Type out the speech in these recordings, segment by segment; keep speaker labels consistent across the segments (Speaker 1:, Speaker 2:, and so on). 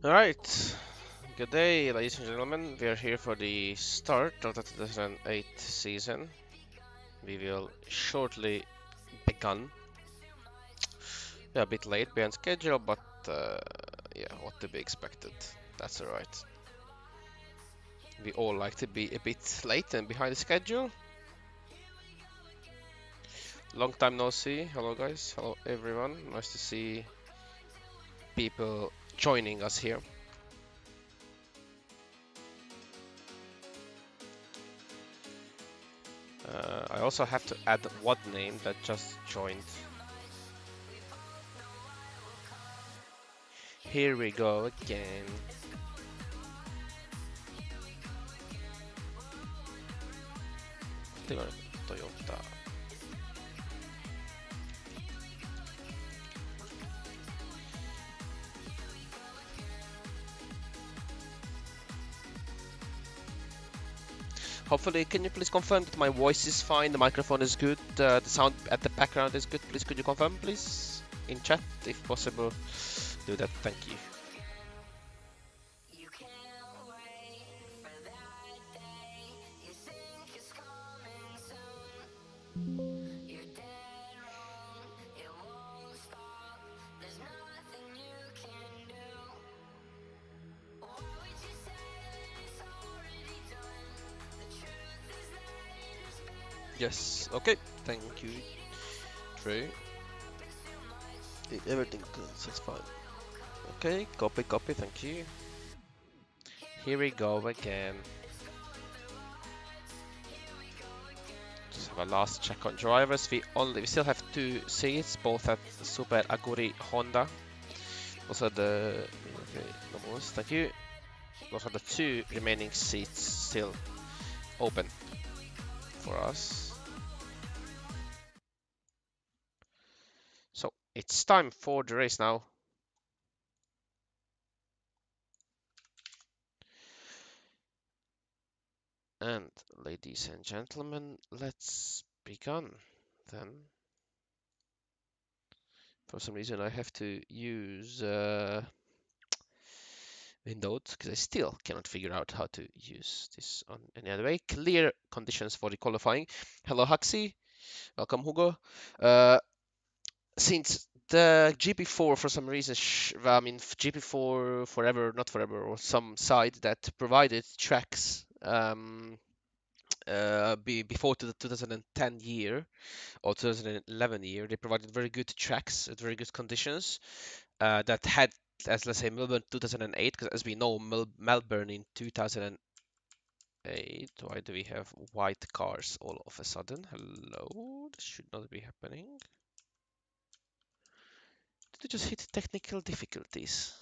Speaker 1: Alright, good day, ladies and gentlemen. We are here for the start of the 2008 season. We will shortly begin. We are a bit late behind schedule, but yeah, what to be expected. That's alright. We all like to be a bit late and behind the schedule. Long time no see. Hello guys, hello everyone. Nice to see people joining us here. I also have to add one name that just joined. Here we go again. Toyota. Hopefully, can you please confirm that my voice is fine, the microphone is good, the sound at the background is good? Please, could you confirm, please, in chat, if possible? Do that, thank you. Yes, okay, thank you. True. Everything that's fine. Okay, copy, thank you. Here we go again. Just have a last check on drivers. We still have 2 seats, both at Super Aguri Honda. Also the okay, Bobos, thank you. Those are the 2 remaining seats still open for us. So it's time for the race now. And ladies and gentlemen, let's begin then. For some reason I have to use Windows because I still cannot figure out how to use this on any other way. Clear conditions for the qualifying. Hello Huxi, welcome Hugo. Since the GP4 for some reason, GP4 forever, not forever, or some site that provided tracks before the 2010 year or 2011 year, they provided very good tracks at very good conditions that had, as let's say, Melbourne 2008, because as we know, Melbourne in 2008, why do we have white cars all of a sudden? Hello, this should not be happening. Did we just hit technical difficulties?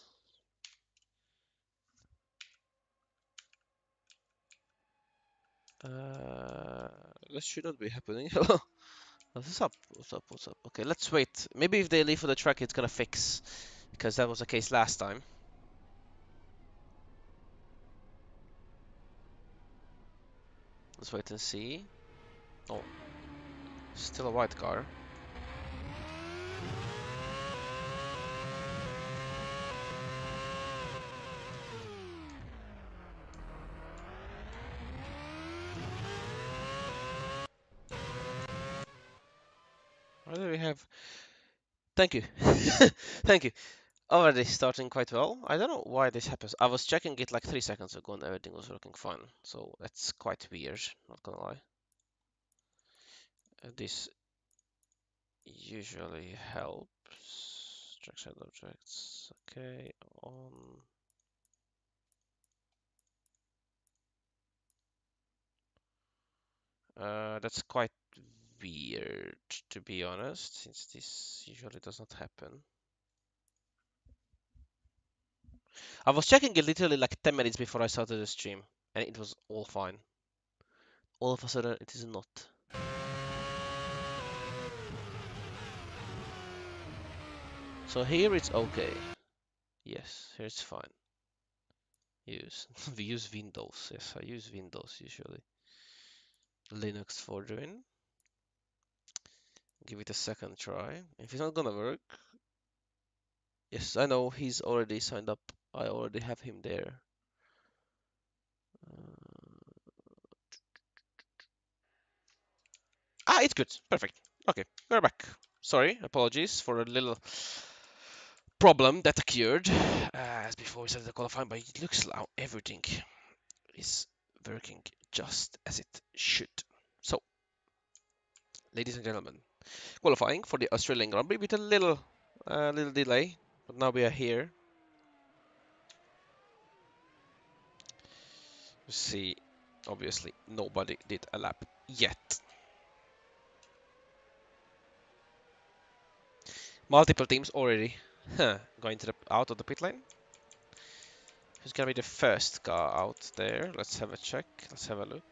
Speaker 1: This should not be happening. Hello. What's up? What's up? What's up? Okay, let's wait. Maybe if they leave for the track, it's gonna fix, because that was the case last time. Let's wait and see. Oh, still a white car. Why do we have? Thank you. Thank you. Already starting quite well. I don't know why this happens. I was checking it like 3 seconds ago and everything was working fine. So that's quite weird, not gonna lie. This usually helps. Trackside objects. Okay, on. That's quite weird, to be honest, since this usually does not happen. I was checking it literally like 10 minutes before I started the stream, and it was all fine. All of a sudden, it is not. So here it's okay. Yes, here it's fine. Use. We use Windows. Yes, I use Windows usually. Linux for the win. Give it a second try. If it's not gonna work. Yes, I know he's already signed up. I already have him there. Uh, it's good. Perfect. Okay, we're back. Sorry, apologies for a little problem that occurred as before we started the qualifying, but it looks like everything is working just as it should. So, ladies and gentlemen, qualifying for the Australian Grand Prix with a little delay, but now we are here. You see, obviously nobody did a lap yet. Multiple teams already going to out of the pit lane. Who's gonna be the first car out there? Let's have a check. Let's have a look.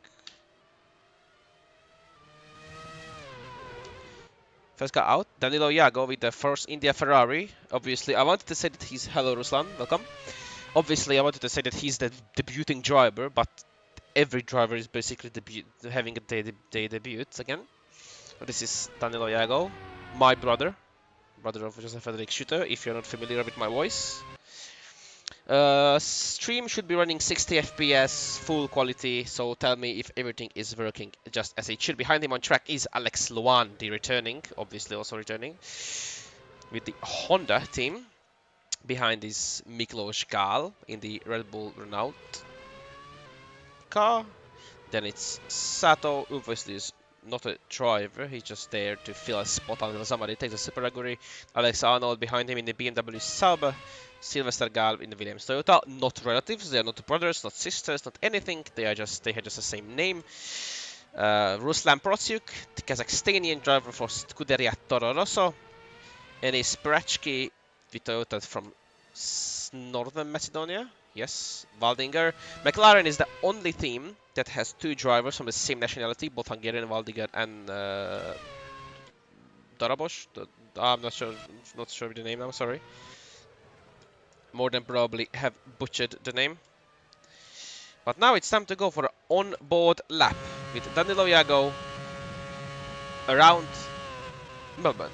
Speaker 1: First car out, Danilo Iago with the first India Ferrari. Obviously, I wanted to say that he's hello Ruslan, welcome. Obviously, I wanted to say that he's the debuting driver, but every driver is basically having a day debut again. But this is Danilo Iago, my brother of Jozef Frederik Suto, if you're not familiar with my voice. Stream should be running 60 FPS, full quality, so tell me if everything is working just as it should. Behind him on track is Alex Luan, the returning, obviously also returning, with the Honda team. Behind is Miklos Gal in the Red Bull Renault car. Then it's Sato, who obviously is not a driver, he's just there to fill a spot until somebody takes a Super Aguri. Alex Arnold behind him in the BMW Sauber. Sylvester Gal in the Williams Toyota. Not relatives, they are not brothers, not sisters, not anything. They have just the same name. Ruslan Prosyuk, the Kazakhstanian driver for Scuderia Toro Rosso. Enis Brachki, the Toyota from Northern Macedonia. Yes, Waldinger. McLaren is the only team that has two drivers from the same nationality, both Hungarian, Waldinger and Darabos. I'm not sure of the name now, sorry. More than probably have butchered the name. But now it's time to go for an on-board lap with Danilo Iago around Melbourne.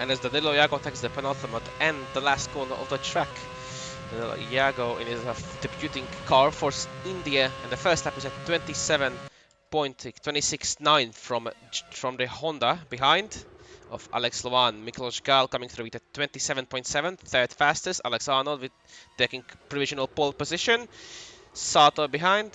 Speaker 1: And as Danilo Iago takes the penultimate and the last corner of the track, Danilo Iago in his debuting car for India, and the first lap is at 26.9 from the Honda behind of Alex Luan. Miklos Gal coming through with a 27.7, third fastest. Alex Arnold with taking provisional pole position. Sato behind,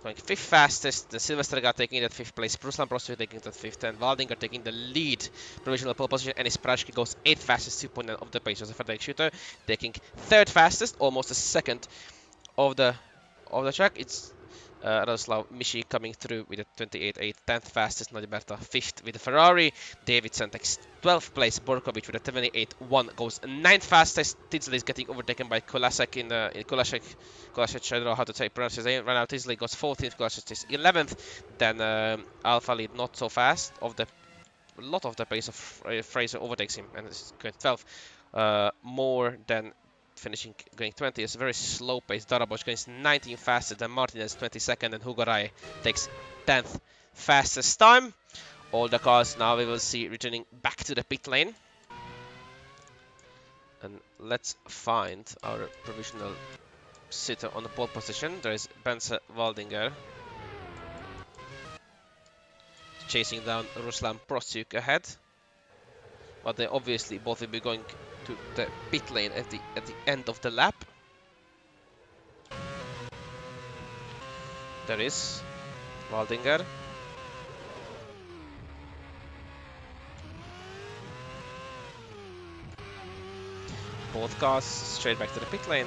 Speaker 1: going fifth fastest. The Sylvester Gal taking that fifth place. Ruslan Prosyuk taking that fifth, and Waldinger taking the lead provisional pole position. And Sprachki goes eighth fastest, 2.9 of the pace. Jozef Frederik Suto taking third fastest, almost a second of the track. It's Radoslav Mishi coming through with a 28.8, 10th fastest. Nadiberta 5th with the Ferrari. Davidson takes 12th place. Borkovic with a 28.1 goes 9th fastest. Tisley is getting overtaken by Kolasek in Kolasek, I don't know how to pronounce his name. Right now Tisley goes 14th, Kolasek is 11th. Then Alpha lead not so fast. A lot of the pace of Fraser overtakes him and is going 12th. More than going 20. It's a very slow pace. Darabos goes 19 faster than Martinez, 22nd, and Hugaray takes 10th fastest time. All the cars now we will see returning back to the pit lane. And let's find our provisional Suto on the pole position. There is Benze Waldinger chasing down Ruslan Prosyuk ahead. But they obviously both will be going to the pit lane at the end of the lap. There is Waldinger. Both cars straight back to the pit lane.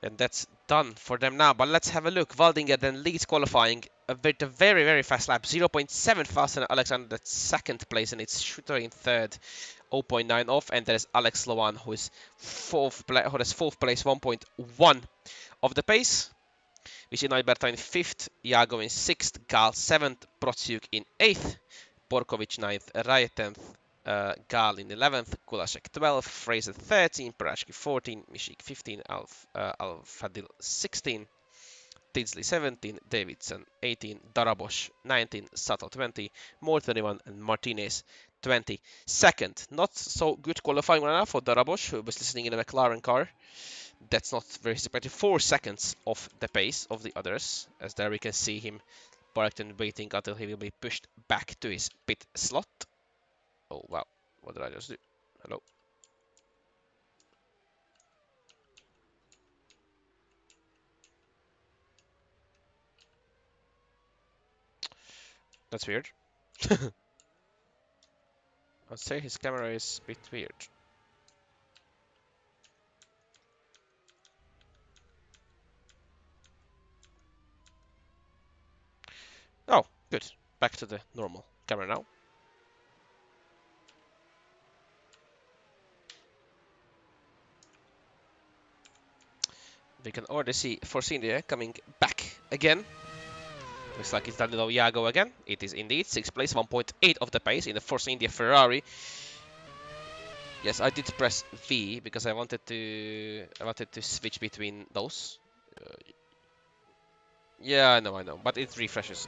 Speaker 1: And that's done for them now. But let's have a look. Waldinger then leads qualifying with a very, very fast lap. 0.7 faster than Alexander, that's second place, and it's Shooter in third. 0.9 off, and there's Alex Lowan, who is fourth place, 1.1 of the pace. We see Alberta in fifth, Jago in sixth, Gal seventh, Protsiuk in eighth, Borkovic ninth, Raje 10th, Gal in 11th, Kulasek 12th, Fraser 13, Parashki 14, Mishik 15, Al-Fadil 16, Tidsley 17, Davidson 18, Darabos 19, Sato 20, Moore 21, and Martinez 20. Second, not so good qualifying right now for Darabos, who was listening in a McLaren car. That's not very surprising. 4 seconds off the pace of the others, as there we can see him parked and waiting until he will be pushed back to his pit slot. Oh wow, what did I just do? Hello. That's weird. I'd say his camera is a bit weird. Oh, good. Back to the normal camera now. We can already see Force India coming back again. Looks like it's Danilo Jago again. It is indeed 6th place, 1.8 of the pace in the Force India Ferrari. Yes, I did press V because I wanted to switch between those. Yeah, I know, but it refreshes.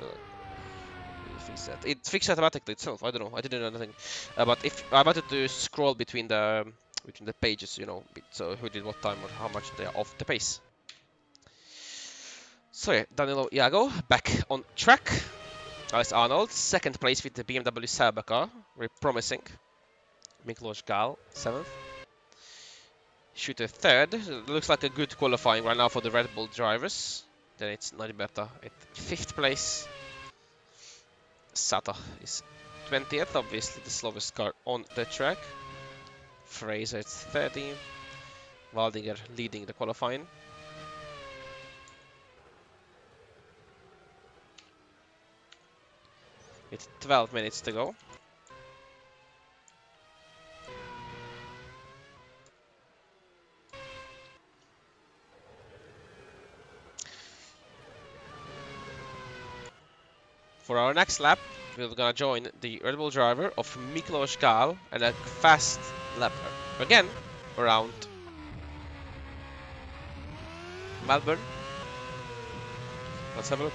Speaker 1: It fixed automatically itself. I don't know. I didn't know anything. But if I wanted to scroll between the pages, you know, so who did what time or how much they are off the pace. So yeah, Danilo Jago back on track. Alex Arnold, second place with the BMW Sauber car, very promising. Miklos Gal, 7th. Shooter 3rd, looks like a good qualifying right now for the Red Bull drivers. Then it's Norberta at 5th place. Sato is 20th, obviously the slowest car on the track. Fraser is 13th. Waldinger leading the qualifying. With 12 minutes to go. For our next lap, we're gonna join the Red Bull driver of Miklos Gal and a fast lap again around Melbourne. Let's have a look.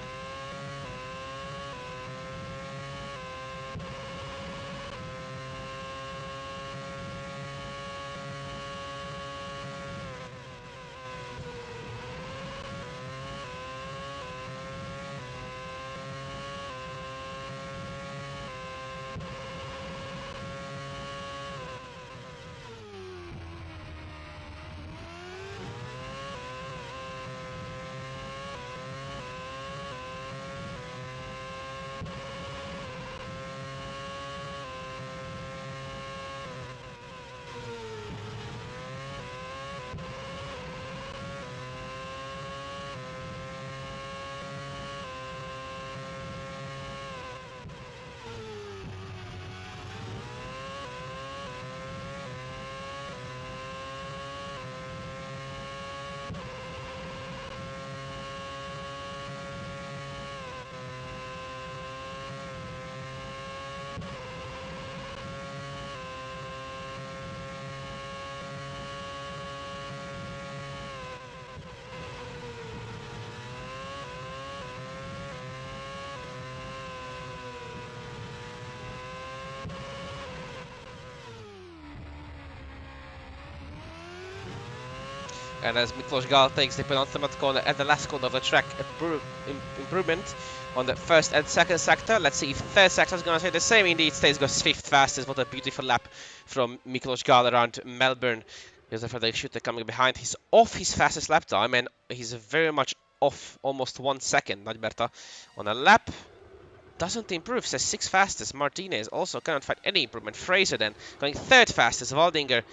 Speaker 1: And as Miklos Gal takes the penultimate corner at the last corner of the track, improvement on the first and second sector. Let's see if third sector is going to say the same. Indeed, stays goes fifth fastest. What a beautiful lap from Miklos Gal around Melbourne. Jozef Frederik Suto coming behind. He's off his fastest lap time, and he's very much off almost 1 second. Najberta on a lap. Doesn't improve, says 6th fastest. Martinez also cannot find any improvement. Fraser then going 3rd fastest. Waldinger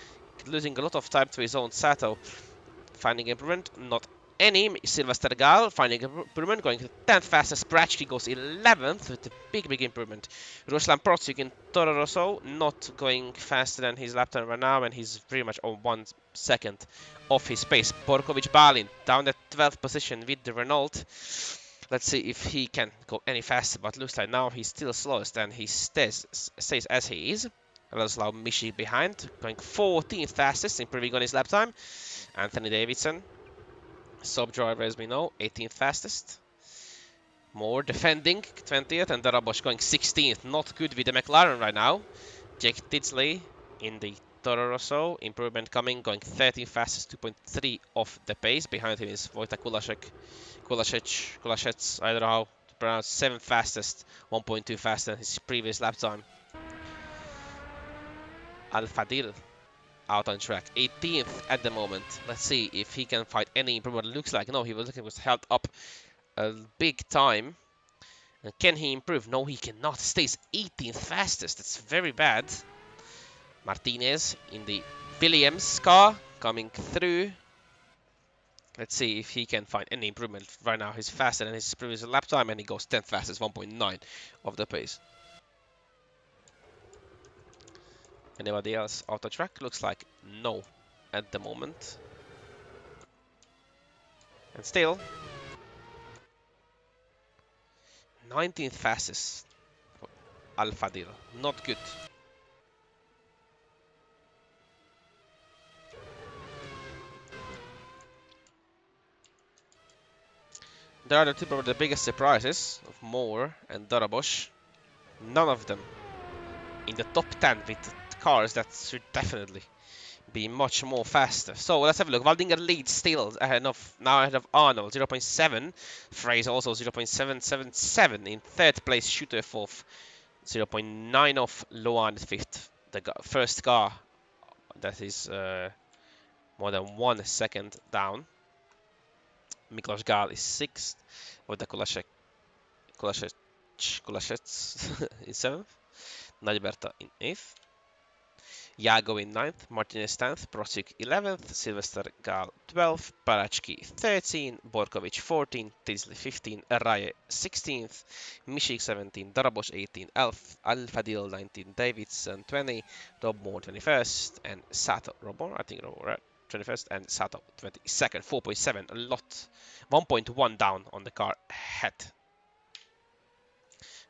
Speaker 1: losing a lot of time to his own Sato. Finding improvement, not any. Sylvester Gal finding improvement, going to 10th fastest. Bratsky goes 11th with a big improvement. Ruslan Procyk in Toro Rosso not going faster than his lap time right now, and he's pretty much on 1 second off his pace. Borkovic Balin down at 12th position with the Renault. Let's see if he can go any faster, but looks like now he's still slowest and he stays as he is. Radoslav Mishi behind, going 14th fastest, improving on his lap time. Anthony Davidson, sub-driver as we know, 18th fastest. More defending, 20th, and Darabos going 16th. Not good with the McLaren right now. Jake Tidsley in the Toro Rosso, improvement coming, going 13th fastest, 2.3 off the pace. Behind him is Wojtek Kulashec, I don't know how to pronounce, 7th fastest, 1.2 faster than his previous lap time. Al-Fadil out on track, 18th at the moment. Let's see if he can find any improvement. Looks like no, he was held up a big time. And can he improve? No, he cannot. Stays 18th fastest. That's very bad. Martinez in the Williams car coming through. Let's see if he can find any improvement. Right now he's faster than his previous lap time, and he goes 10th fastest, 1.9 of the pace. Anybody else out the track? Looks like no at the moment. And still 19th fastest for Al-Fadil. Not good. There are the two probably the biggest surprises of Moore and Darabos. None of them in the top 10 with cars that should definitely be much more faster. So let's have a look. Waldinger leads still ahead of Arnold, 0.7. Fraser also 0.777 in 3rd place. Shooter 4th, 0.9 off Loan 5th. The first car that is more than 1 second down. Miklos Gal is 6th. With the Kulashec in 7th. Najberta in 8th. Jago in 9th, Martinez 10th, Procyk 11th, Sylvester Gal 12th, Parachki 13th, Borkovic 14th, Tidsley 15th, Raye 16th, Mishik 17th, Darabos 18th, Al-Fadil 19th, Davidson 20th, Rob Moore 21st, and Sato, 21st, and Sato 22nd, 4.7, a lot, 1.1 down on the car head.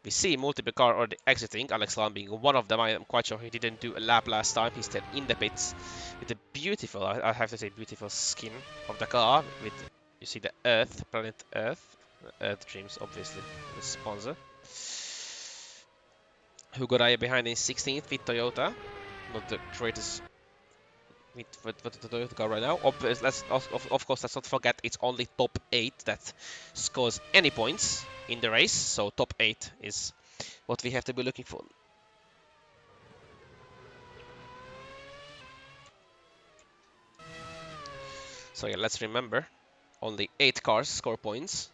Speaker 1: We see multiple car already exiting, Alex Lam being one of them. I am quite sure he didn't do a lap last time. He's still in the pits with a beautiful, I have to say, beautiful skin of the car. With, you see the Earth, planet Earth. Earth Dreams, obviously, the sponsor. Hugo Raye behind in 16th with Toyota. Not the greatest with the Toyota car right now. Of course, let's not forget it's only top 8 that scores any points in the race, so top 8 is what we have to be looking for. So yeah, let's remember, only 8 cars score points.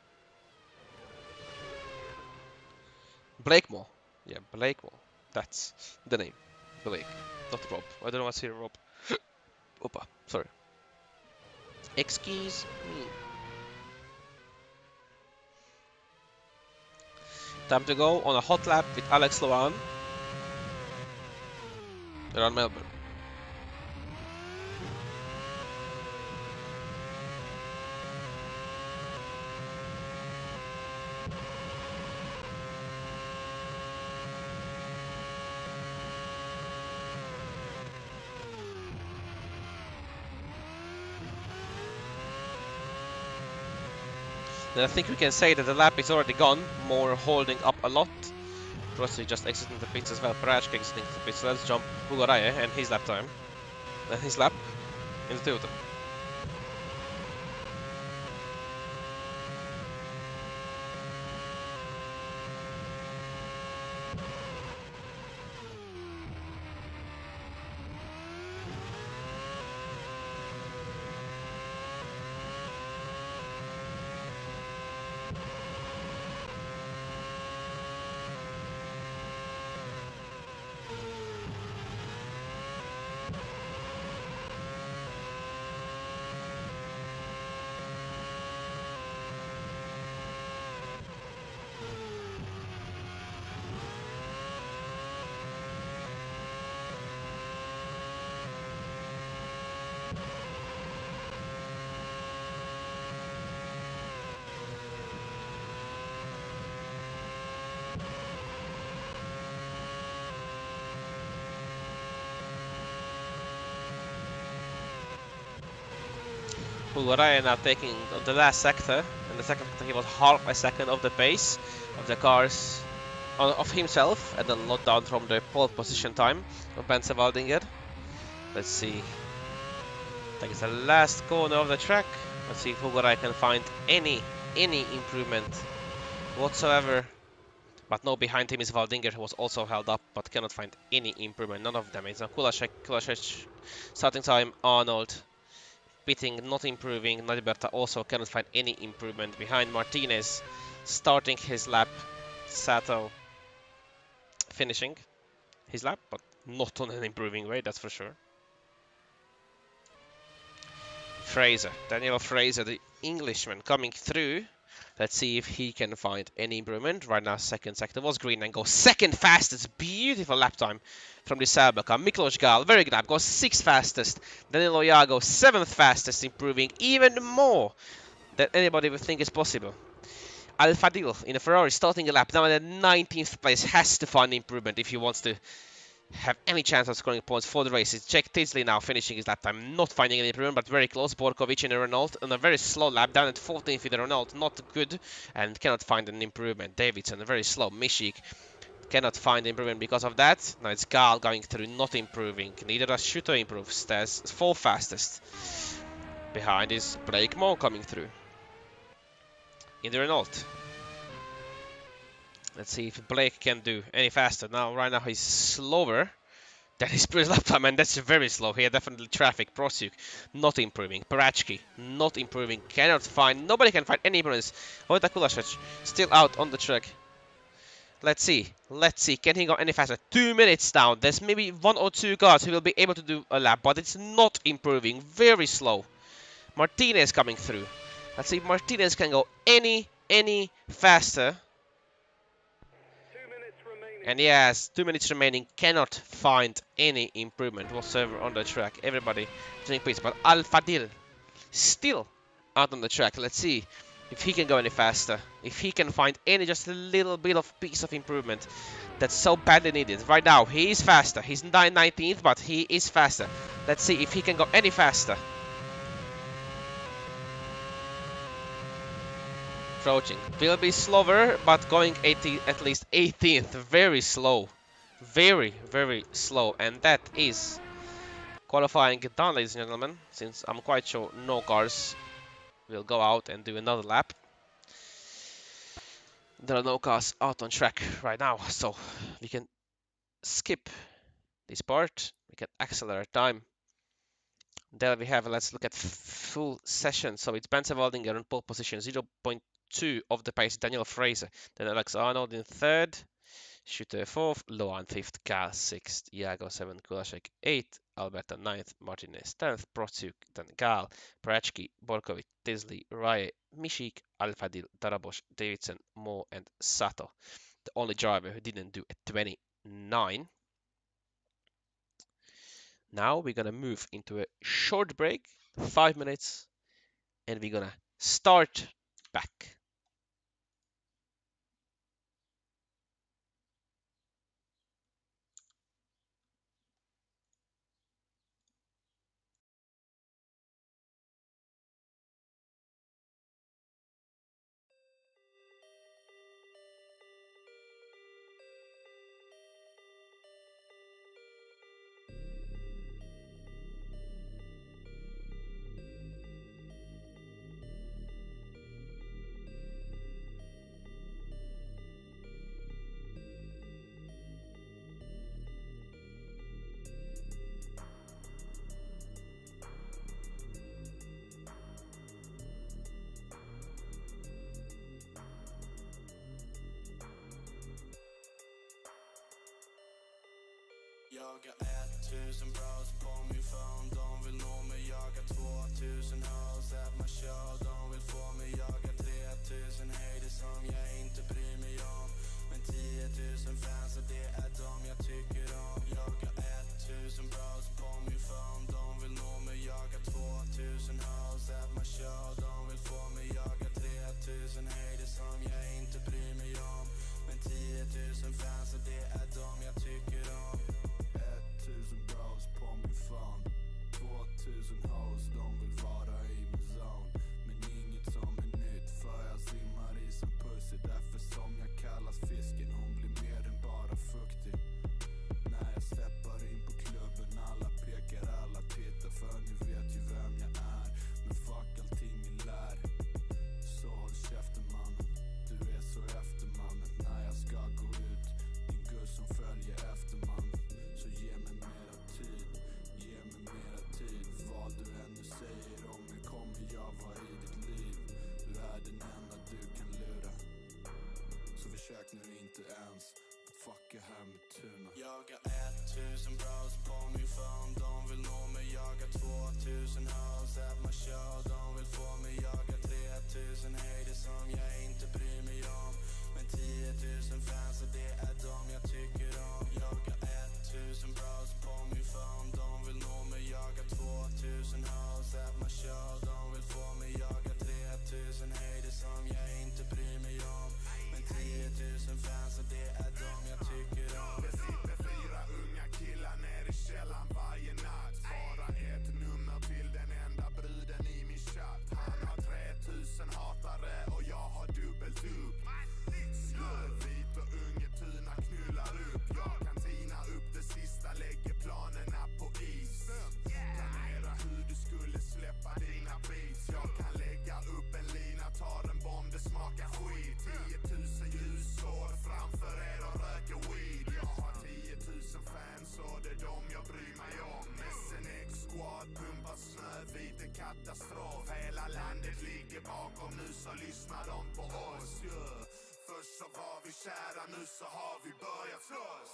Speaker 1: Blakemore, yeah, Blakemore, that's the name, Blake, not Rob. I don't know what's here, Rob. Opa, sorry. Excuse me. Time to go on a hot lap with Alex Loan around Melbourne. Then I think we can say that the lap is already gone. Moore holding up a lot. Rossi just exiting the pits as well. Parachki exiting the pits. Let's jump Hugo Raye and his lap time. And his lap in the Toyota. Bulgaria now taking the last sector. In the second sector he was half a second of the pace of the cars of himself, and then lot down from the pole position time of Bence Waldinger. Let's see. Takes the last corner of the track. Let's see if Bulgaria can find any improvement whatsoever. But no, behind him is Waldinger, who was also held up, but cannot find any improvement. None of them. It's now Kulasek starting time, Arnold pitting, not improving. Nadiberta also cannot find any improvement. Behind Martinez, starting his lap. Sato finishing his lap, but not on an improving way, that's for sure. Fraser, Daniel Fraser, the Englishman, coming through. Let's see if he can find any improvement. Right now, second sector was green and goes second fastest. Beautiful lap time from the Sauber car. Miklos Gal, very good lap, goes sixth fastest. Danilo Iago, seventh fastest, improving even more than anybody would think is possible. Al Fadil in a Ferrari starting a lap now in the 19th place, has to find improvement if he wants to have any chance of scoring points for the race. It's Jack Tisley now finishing his lap time, not finding any improvement, but very close. Borkovic in a Renault on a very slow lap, down at 14th with the Renault, not good, and cannot find an improvement. Davidson, very slow. Mishik cannot find improvement because of that. Now it's Gal going through, not improving. Neither does Suto improve. Stays 4th fastest. Behind is Blake Moore coming through in the Renault. Let's see if Blake can do any faster. Right now he's slower than his previous lap time, and that's very slow. Here definitely traffic. Prosuk not improving. Parachki not improving. Cannot find. Nobody can find any improvements. Vojta Kulasec still out on the track. Let's see. Let's see. Can he go any faster? 2 minutes down. There's maybe 1 or 2 cars who will be able to do a lap, but it's not improving. Very slow. Martinez coming through. Let's see if Martinez can go any faster. And yes, 2 minutes remaining, cannot find any improvement whatsoever on the track. Everybody doing pace, but Al Fadil still out on the track. Let's see if he can go any faster. If he can find just a little bit of piece of improvement that's so badly needed. Right now, he is faster. He's 19th, but he is faster. Let's see if he can go any faster. Approaching. Will be slower, but going at least 18th. Very slow. Very slow. And that is qualifying done, ladies and gentlemen. Since I'm quite sure no cars will go out and do another lap. There are no cars out on track right now, so we can skip this part. We can accelerate time. There we have, let's look at full session. So it's Bence Waldinger on pole position, 0.2 of the pace, Daniel Fraser. Then Alex Arnold in 3rd, Suto 4th, Lohan 5th, Gal 6th, Iago 7th, Kulasek 8th, Alberta 9th, Martinez 10th, Protsuk, then Gal, Parachki, Borkovic, Tisley, Rae, Mishik, Alfadil, Darabos, Davidson, Moore, and Sato. The only driver who didn't do a 29. Now we're gonna move into a short break, 5 minutes, and we're gonna start back.
Speaker 2: Jag har 1000 bros på min phone. De vill nå mig, jag har 2000 hoes at my show. De vill få mig, jag har 3000 haters som jag inte bryr mig om. Men 10 000 fans och det är de jag tycker om. Jag har 1000 bros på min phone. De vill nå mig, jag har 2000 hoes at my show. De vill få mig, jag har 3000 haters som jag inte bryr mig om. Men 10 000 fans och det är de jag tycker om. 1000 bros på min fan. 2000 hoes, de vill vara i min zon. lyssnar inte ens. Fucka här med tuna. Jag har 1000 bros på min phone. De vill nå mig, jag har 2000 hoes at my show. De vill få mig, jag har 3000 haters som jag inte bryr mig om. Men 10 000 fans och det är de jag tycker om. Jag har 1000 bros på min phone. De vill nå mig, jag har 2000 hoes at my show. De vill få mig, jag har 3000 haters som jag inte bryr mig om. Men 10 000 fans och det är de jag tycker om. Det sitter 4 unga killar ner i källaren varje natt. Bara ett nummer till den enda bruden i min chatt. Han har 3000 hatare och jag har dubbelt upp. Snövit och ungetuna knullar upp. Jag kan tina upp det sista, lägger planerna på is. Planera hur du skulle släppa dina beats. Jag kan lägga upp en lina, tar en bomb, det smakar skit. 10 000 ljusår framför er och röker weed. Jag har 10 000 fans och det är dem jag bryr mig om. SNX squad pumpar snövit, en katastrof. Hela landet ligger bakom, nu så lyssnar de på oss. Yeah. Först så var vi kära, nu så har vi börjat slåss.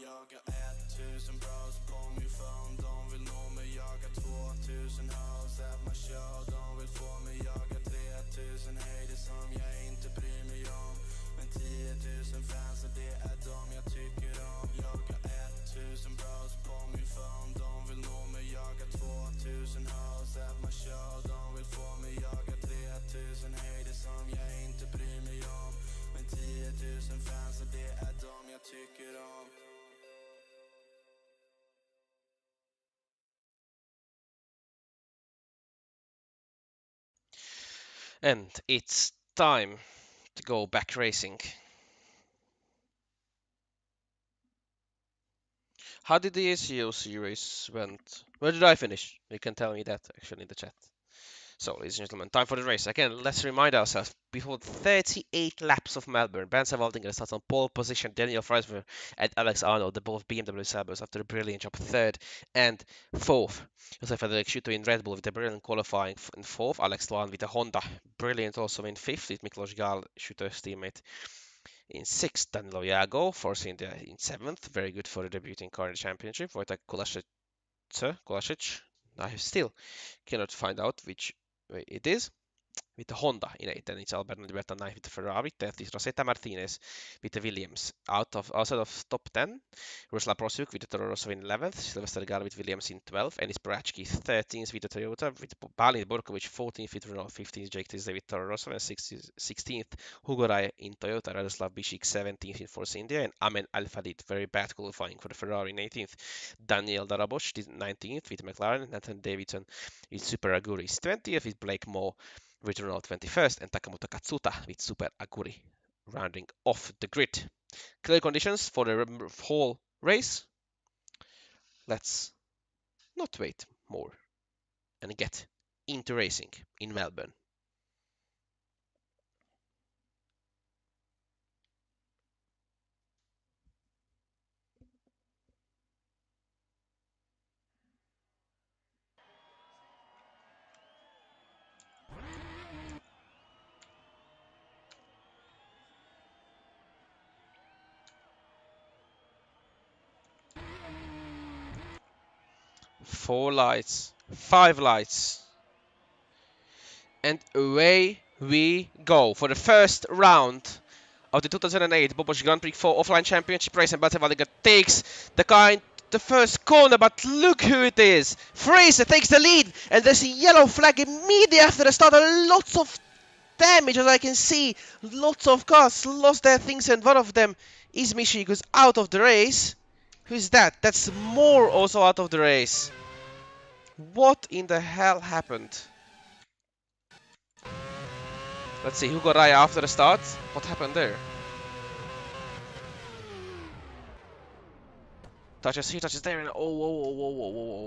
Speaker 2: Jag har 1000 bros på min phone. De vill nå mig, jag har 2000 hoes at my show. De vill få mig, jag har 3000 haters som jag inte bryr mig om. Men 10 000 fans och det är de jag tycker om. Jag har 1000 bros på min phone. De vill nå mig, jag har 2000 hoes at my show. De vill få mig, jag har 3000 haters som jag inte bryr mig om. Men 10 000 fans och det är de jag tycker om.
Speaker 1: And it's time to go back racing. How did the GP4OC race went? Where did I finish? You can tell me that actually in the chat. So, ladies and gentlemen, time for the race. Again, let's remind ourselves, before 38 laps of Melbourne, Ben Savaldinger starts on pole position, Daniel Freisler and Alex Arnold, the both BMW Sabres, after a brilliant job 3rd and 4th. Jozef Frederik Suto in Red Bull with a brilliant qualifying in 4th, Alex Luan with a Honda, brilliant also in 5th, with Miklos Gal, Suto's teammate, in 6th. Danilo Jago, Force India in 7th, very good for the debuting car in the championship. Wojtek Kulasic, I still cannot find out which way it is, with the Honda in 8th, and it's Alberto Liberta 9th with the Ferrari. 10th is Rosetta Martinez with the Williams. Outside of top 10, Rusla Prosiuk with the Toro Rosso in 11th, Sylvester Gar with Williams in 12th, Enis Barachki 13th with the Toyota, with Balin Burkovic 14th with Renault, 15th Jake Tisdale with Toro Rosso, and 16th Hugo Rai in Toyota, Radoslav Bishik 17th in Force India, and Amen Al-Fadid, very bad qualifying for the Ferrari in 18th. Daniel Darabosh 19th with McLaren, Nathan Davidson with Super Aguris 20th, with Blake Moore with Renault 21st, and Takamoto Katsuta with Super Aguri rounding off the grid. Clear conditions for the whole race. Let's not wait more and get into racing in Melbourne. Four lights, 5 lights, and away we go for the first round of the 2008 Bobos Grand Prix 4 offline championship race, and Batavaliga takes the car in the first corner, but look who it is! Fraser takes the lead, and there's a yellow flag immediately after the start. Lots of damage, as I can see. Lots of cars lost their things, and one of them is Mishi, who's out of the race. Who's that? That's Moore also out of the race. What in the hell happened? Let's see, Hugo Raya after the start. What happened there? Touches here, touches there, and oh.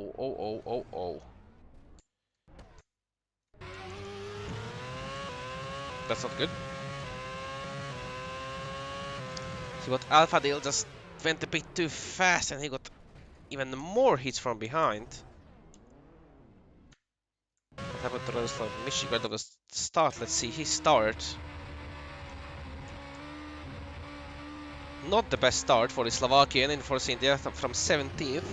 Speaker 1: That's not good. So what Alpha Dale just went a bit too fast, and he got even more hits from behind. What happened to Radoslav Mishi? Got of the start. Let's see his start. Not the best start for the Slovakian in Force India from 17th.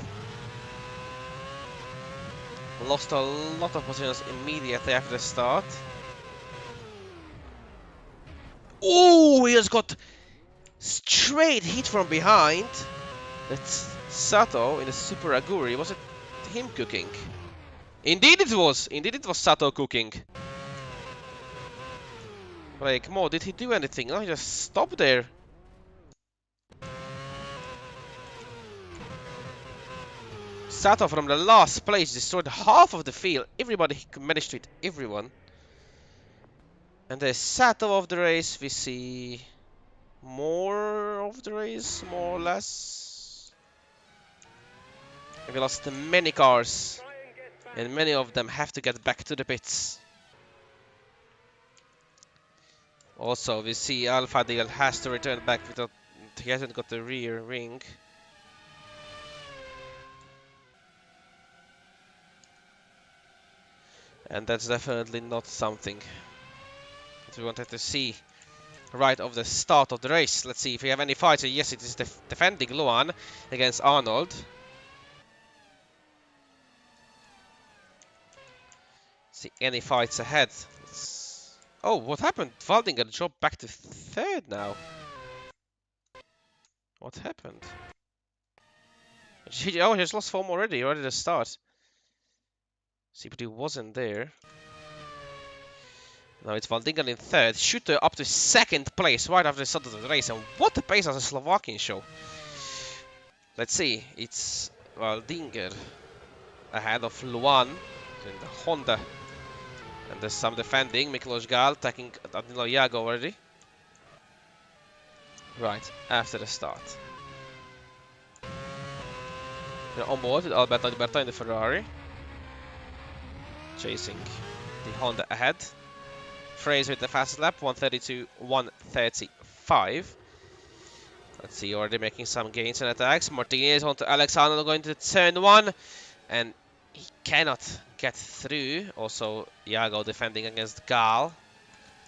Speaker 1: Lost a lot of positions immediately after the start. Oh, he has got straight hit from behind. That's Sato in the Super Aguri. Was it him cooking? Indeed it was! Indeed it was Sato cooking. Like, Mo, did he do anything? No, he just stopped there. Sato from the last place destroyed half of the field. Everybody managed to hit everyone. And the Sato of the race, we see more of the race, more or less. We lost many cars, and many of them have to get back to the pits. Also, we see Alpha Deal has to return back without he hasn't got the rear ring. And that's definitely not something that we wanted to see right off the start of the race. Let's see if we have any fights. Yes, it is defending Luan against Arnold. See any fights ahead. Oh, what happened? Valdinger dropped back to third now. What happened? Oh, he has lost form already at the start. See, but he wasn't there. Now it's Valdinger in third. Suto up to second place right after the start of the race. And what a pace as a Slovakian show. Let's see. It's Valdinger ahead of Luan in the Honda. And there's some defending. Miklos Gal attacking Danilo Jago already. Right after the start. They're on board with Alberto in the Ferrari. Chasing the Honda ahead. Fraser with the fastest lap, 132.135. Let's see, already making some gains and attacks. Martinez onto Alexander going to turn one. And he cannot get through. Also, Jago defending against Gal.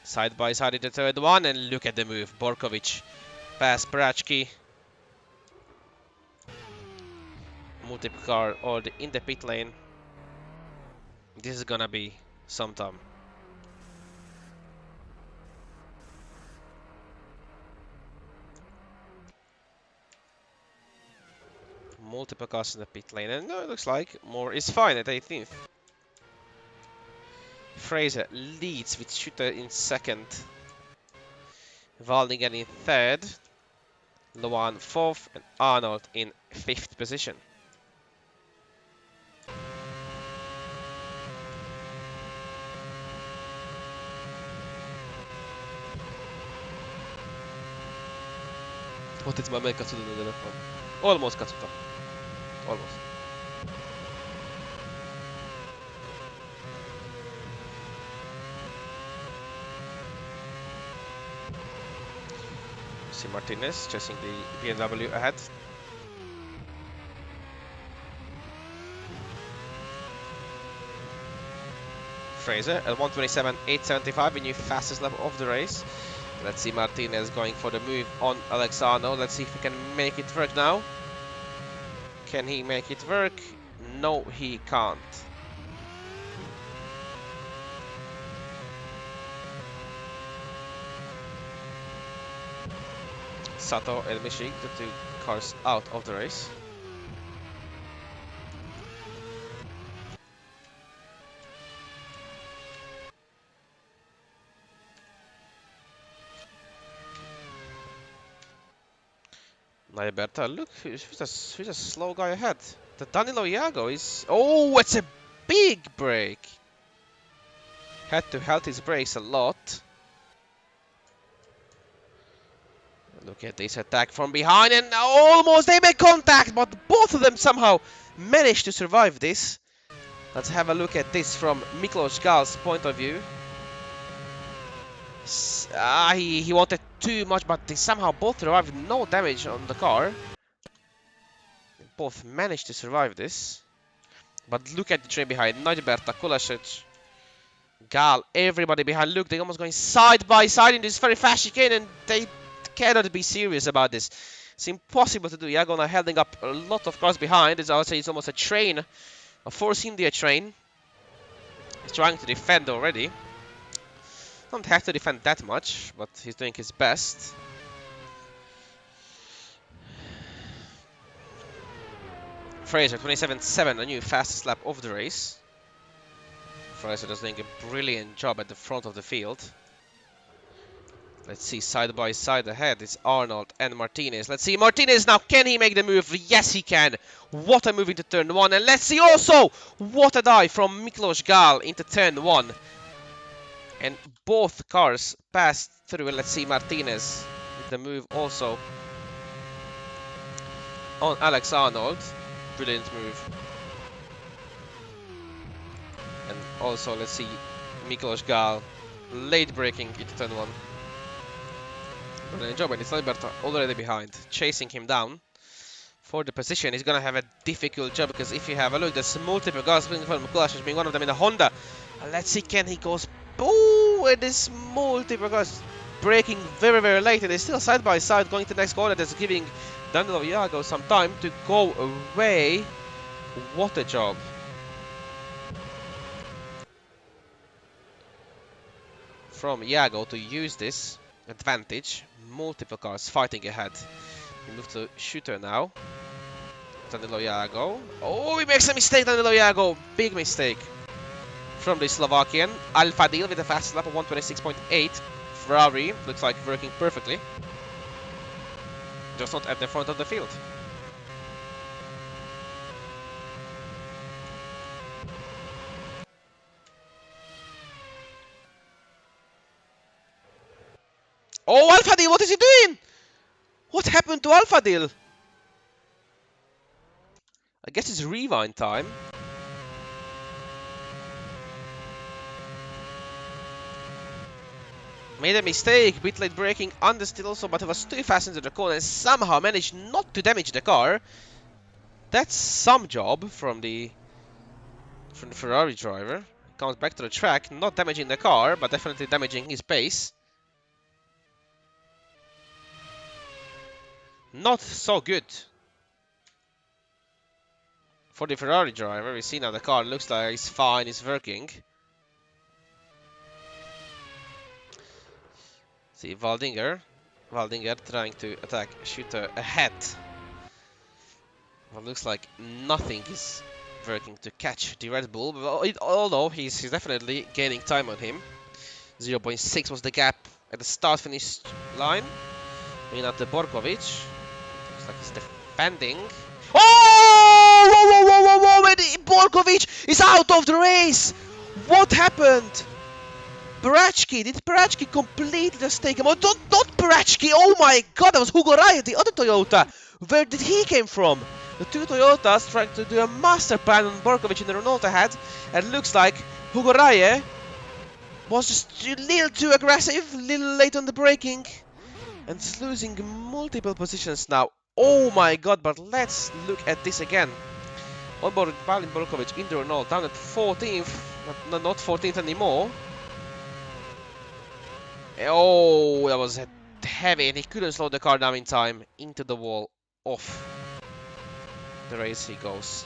Speaker 1: Side by side in the third one. And look at the move. Borkovic past Brachki. Multiple car already in the pit lane. This is gonna be some time. Multiple cars in the pit lane, and no, it looks like more is fine at 18th. Fraser leads with Suto in second. Valdinger in third. Luan fourth, and Arnold in fifth position. Otit már megkacudod a telefon. Almost kacuta. Almost. See Martinez chasing the BMW ahead. Fraser at 127.875, the new fastest lap of the race. Let's see Martinez going for the move on Alexano. Let's see if he can make it work now. Can he make it work? No, he can't. Sato and Mishik, the two cars out of the race. Berta, look, who's a slow guy ahead. The Danilo Jago is... Oh, it's a big break! Had to halt his brakes a lot. Look at this attack from behind, and almost they make contact, but both of them somehow managed to survive this. Let's have a look at this from Miklos Gal's point of view. He wanted too much, but they somehow both survived, no damage on the car. They both managed to survive this. But look at the train behind. Najberta, Kulasic, Gal, everybody behind. Look, they're almost going side by side in this very fast chicane, and they cannot be serious about this. It's impossible to do. Iago now holding up a lot of cars behind. I would say it's almost a train, a Force India train. He's trying to defend already. Don't have to defend that much, but he's doing his best. Fraser, 27.7, a new fastest lap of the race. Fraser is doing a brilliant job at the front of the field. Let's see, side by side ahead, it's Arnold and Martinez. Let's see, Martinez now, can he make the move? Yes, he can. What a move into turn 1. And let's see also, what a dive from Miklos Gal into turn 1. And both cars passed through. And let's see, Martinez with the move also on Alex Arnold. Brilliant move. And also, let's see, Miklos Gal late braking into turn 1. Brilliant job, and it's Alberto already behind, chasing him down for the position. He's gonna have a difficult job because if you have a look, there's multiple cars coming from Mikulash, being one of them in a Honda. And let's see, can he goes boom with this multiple cars braking very, very late, and they're still side by side going to the next corner. That's giving Danilo Iago some time to go away. What a job. From Iago to use this advantage. Multiple cars fighting ahead. We move to Suto now. Danilo Iago. Oh, he makes a mistake, Danilo Iago. Big mistake from the Slovakian. Alfa Deal with a fastest lap of 126.8. Ferrari looks like working perfectly. Just not at the front of the field. Oh, Alfa Deal, what is he doing? What happened to Alfa Deal? I guess it's rewind time. Made a mistake, bit late braking, understeer also, but it was too fast into the corner and somehow managed not to damage the car. That's some job from the Ferrari driver. Comes back to the track, not damaging the car, but definitely damaging his pace. Not so good for the Ferrari driver. We see now the car looks like it's fine, it's working. See Waldinger trying to attack Suto ahead. Well, looks like nothing is working to catch the Red Bull, but although he's definitely gaining time on him. 0.6 was the gap at the start-finish line. Looking at the Borkovic. Looks like he's defending. Oh! Whoa, whoa, whoa, whoa, whoa! Borkovic is out of the race! What happened? Barachki, did Barachki completely just take him out? Not Barachki! Oh my god, that was Hugo Raya, the other Toyota! Where did he came from? The two Toyotas trying to do a master plan on Borkovic in the Renault ahead, and looks like Hugo Raya was just a little too aggressive, a little late on the braking, and is losing multiple positions now. Oh my god, but let's look at this again. Onboard Balin Borkovic in the Renault, down at 14th, not 14th anymore. Oh, that was heavy, and he couldn't slow the car down in time. Into the wall, off the race he goes.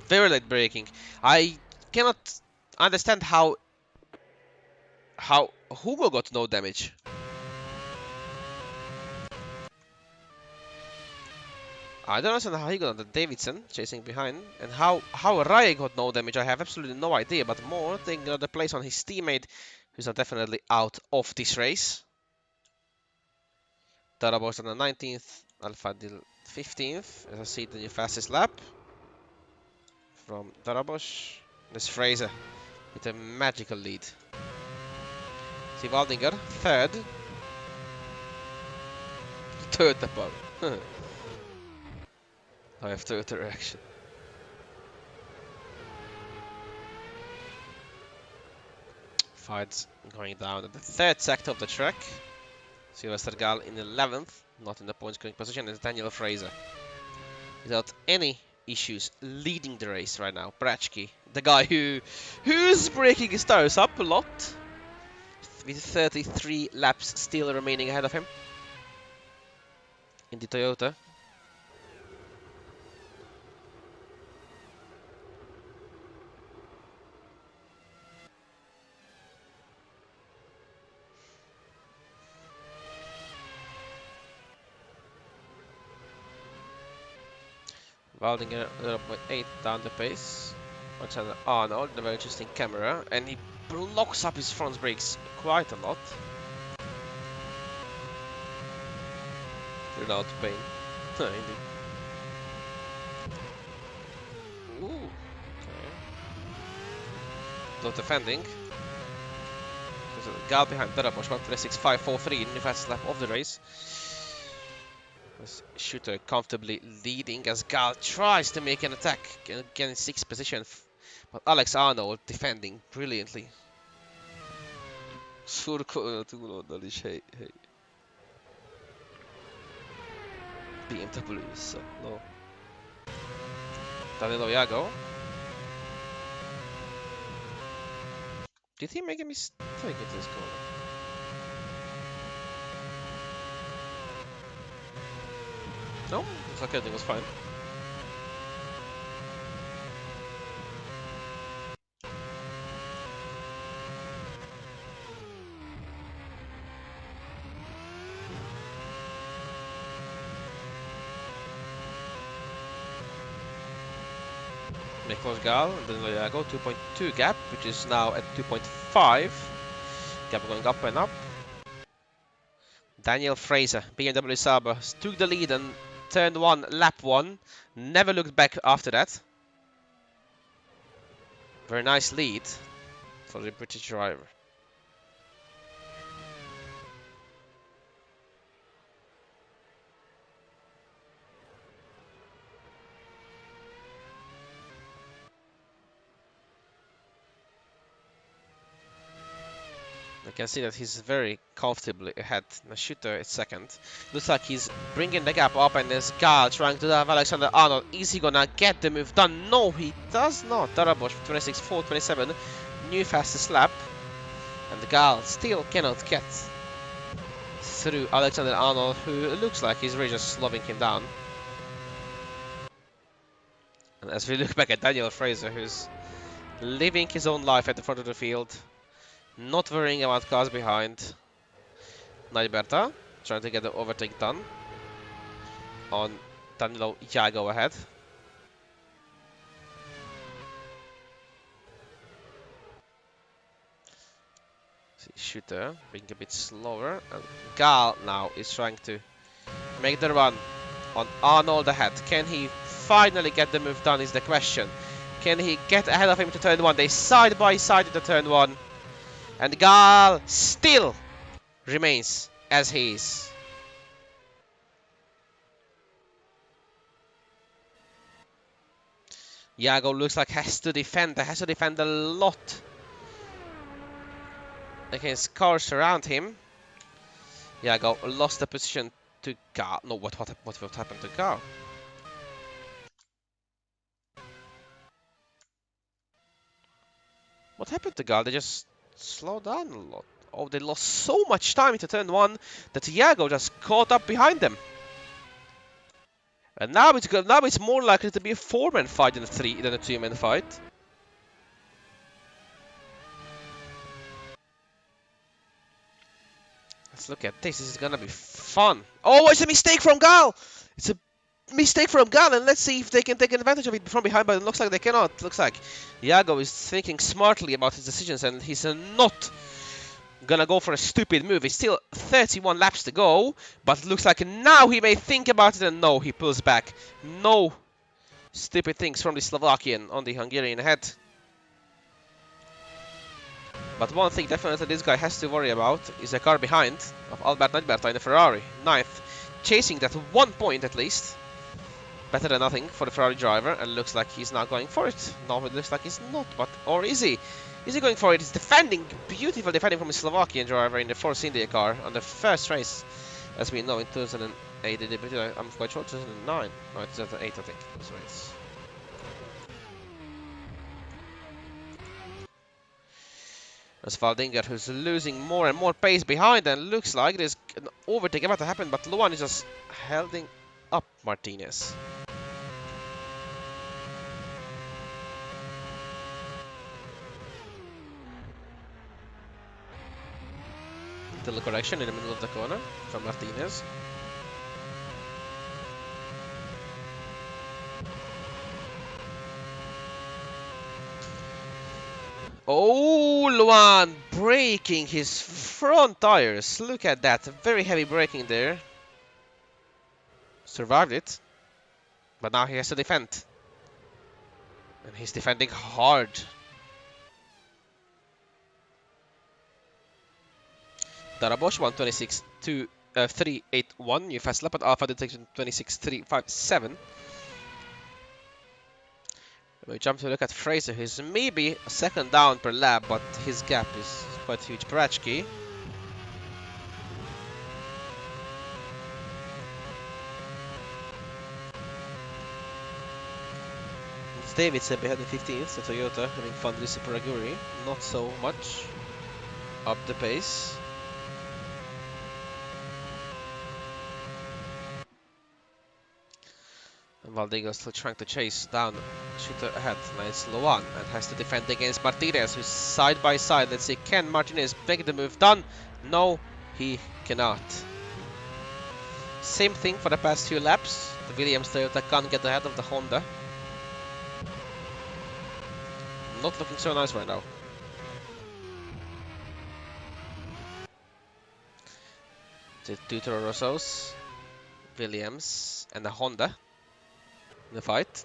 Speaker 1: Very late braking. I cannot understand how Hugo got no damage. I don't understand how he got on the Davidson chasing behind, and how Raya got no damage. I have absolutely no idea, but more taking another place on his teammate, who's now definitely out of this race. Darabos on the 19th, Alfa Dil 15th. As I see the new fastest lap from Darabos. There's Fraser with a magical lead. See Waldinger, third. Third above. I have third reaction. Fights going down at the third sector of the track. Sylvester Gal in 11th, not in the points scoring position, is Daniel Fraser. Without any issues leading the race right now. Brachki, the guy who's breaking his tires up a lot. with 33 laps still remaining ahead of him in the Toyota. Wilding 0.8 down the pace. Alexander Arnold, a very interesting camera, and he blocks up his front brakes quite a lot. Without pain. Indeed. Ooh. Okay. Not defending. There's a Gal behind Bobos, 1:26.543 in the fastest lap of the race. Suto comfortably leading as Gal tries to make an attack, again in 6th position, but Alex Arnold defending brilliantly. Tudod is hey. BMWs, no. Danilo Iago. Did he make a mistake into this corner? No, it's okay, everything was fine. Miklos Gal and then Iago, 2.2 gap, which is now at 2.5. Gap going up and up. Daniel Fraser, BMW Sauber, took the lead and turned 1, lap 1. Never looked back after that. Very nice lead for the British driver. You can see that he's very comfortably ahead. Suto is second. Looks like he's bringing the gap up, and there's Gal trying to have Alexander Arnold. Is he gonna get the move done? No, he does not. Bobos 26.427, new fastest lap. And the Gal still cannot get through Alexander Arnold, who looks like he's really just slowing him down. And as we look back at Daniel Fraser, who's living his own life at the front of the field, not worrying about cars behind. Naiberta trying to get the overtake done on Danilo Iago ahead. See Suto being a bit slower, and Gal now is trying to make the run on Arnold ahead. Can he finally get the move done is the question. Can he get ahead of him to turn 1? They side by side at the turn 1. And Gal still remains as he is. Iago looks like has to defend a lot against cars around him. Iago lost the position to Gal. No, what happened to Gal? What happened to Gal? They just slowed down a lot. Oh, they lost so much time into turn 1 that Iago just caught up behind them. And now it's more likely to be a 4-man fight than a 2-man fight. Let's look at this. This is gonna be fun. Oh, it's a mistake from Gal! It's a mistake from Gal, and let's see if they can take advantage of it from behind, but it looks like they cannot. It looks like Iago is thinking smartly about his decisions, and he's not gonna go for a stupid move. It's still 31 laps to go, but it looks like now he may think about it, and no, he pulls back. No stupid things from the Slovakian on the Hungarian head. But one thing definitely this guy has to worry about is the car behind of Albert Naiberta in the Ferrari, 9th, chasing that 1 point at least. Better than nothing for the Ferrari driver, and looks like he's not going for it. No, it looks like he's not, but or is he? Is he going for it? He's defending, beautiful defending from a Slovakian driver in the Force India car on the first race, as we know in 2008. I'm quite sure 2009. No, 2008 I think it was race. As Valdinger, who's losing more and more pace behind, and looks like there's an overtake about to happen, but Luan is just holding up Martinez. Little correction in the middle of the corner from Martinez. Oh, Luan breaking his front tires. Look at that. Very heavy braking there. Survived it. But now he has to defend. And he's defending hard. Darabos 126.381. New fast lap at Alpha Detection 26.357. We jump to look at Fraser, who's maybe a second down per lap, but his gap is quite huge. Brachki. It's Davidson behind the 15th, the Toyota, having fun with Super Aguri. Not so much up the pace. And Valdigo still trying to chase down Shooter ahead. Now it's Luan and has to defend against Martinez, who's side by side. Let's see, can Martinez make the move done? No, he cannot. Same thing for the past few laps. The Williams Toyota can't get ahead of the Honda. Not looking so nice right now. The two Toro Rossos, Williams, and the Honda in the fight.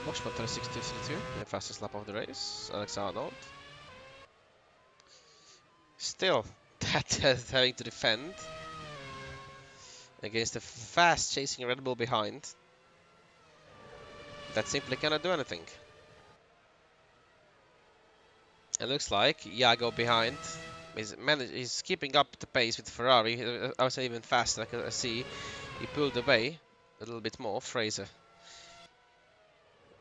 Speaker 1: Box 136.232, the fastest lap of the race. Alex Arnold. Still, that is having to defend against a fast chasing Red Bull behind. That simply cannot do anything. It looks like Iago behind is keeping up the pace with Ferrari. I would say even faster. I see he pulled away a little bit more. Fraser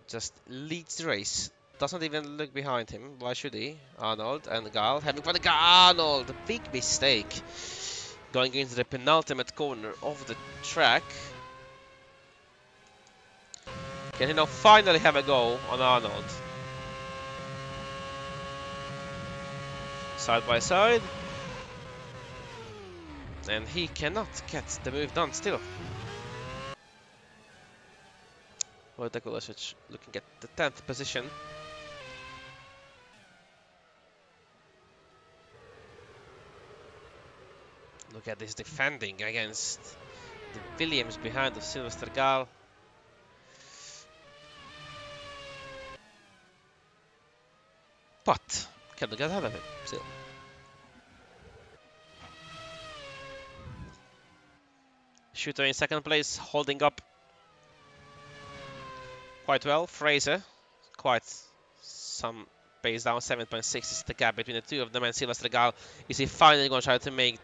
Speaker 1: just leads the race. Doesn't even look behind him. Why should he? Arnold and Gal having fun. Arnold, a big mistake. Going into the penultimate corner of the track. Can he now finally have a go on Arnold? Side by side. And he cannot get the move done still. Wojtek looking at the 10th position. Look at this defending against the Williams behind of Sylvester Gal. But can they get ahead of him still? Shooter in second place, holding up quite well. Fraser, quite some pace down, 7.6 is the gap between the two of them, and Sylvester Gal, is he finally going to try to make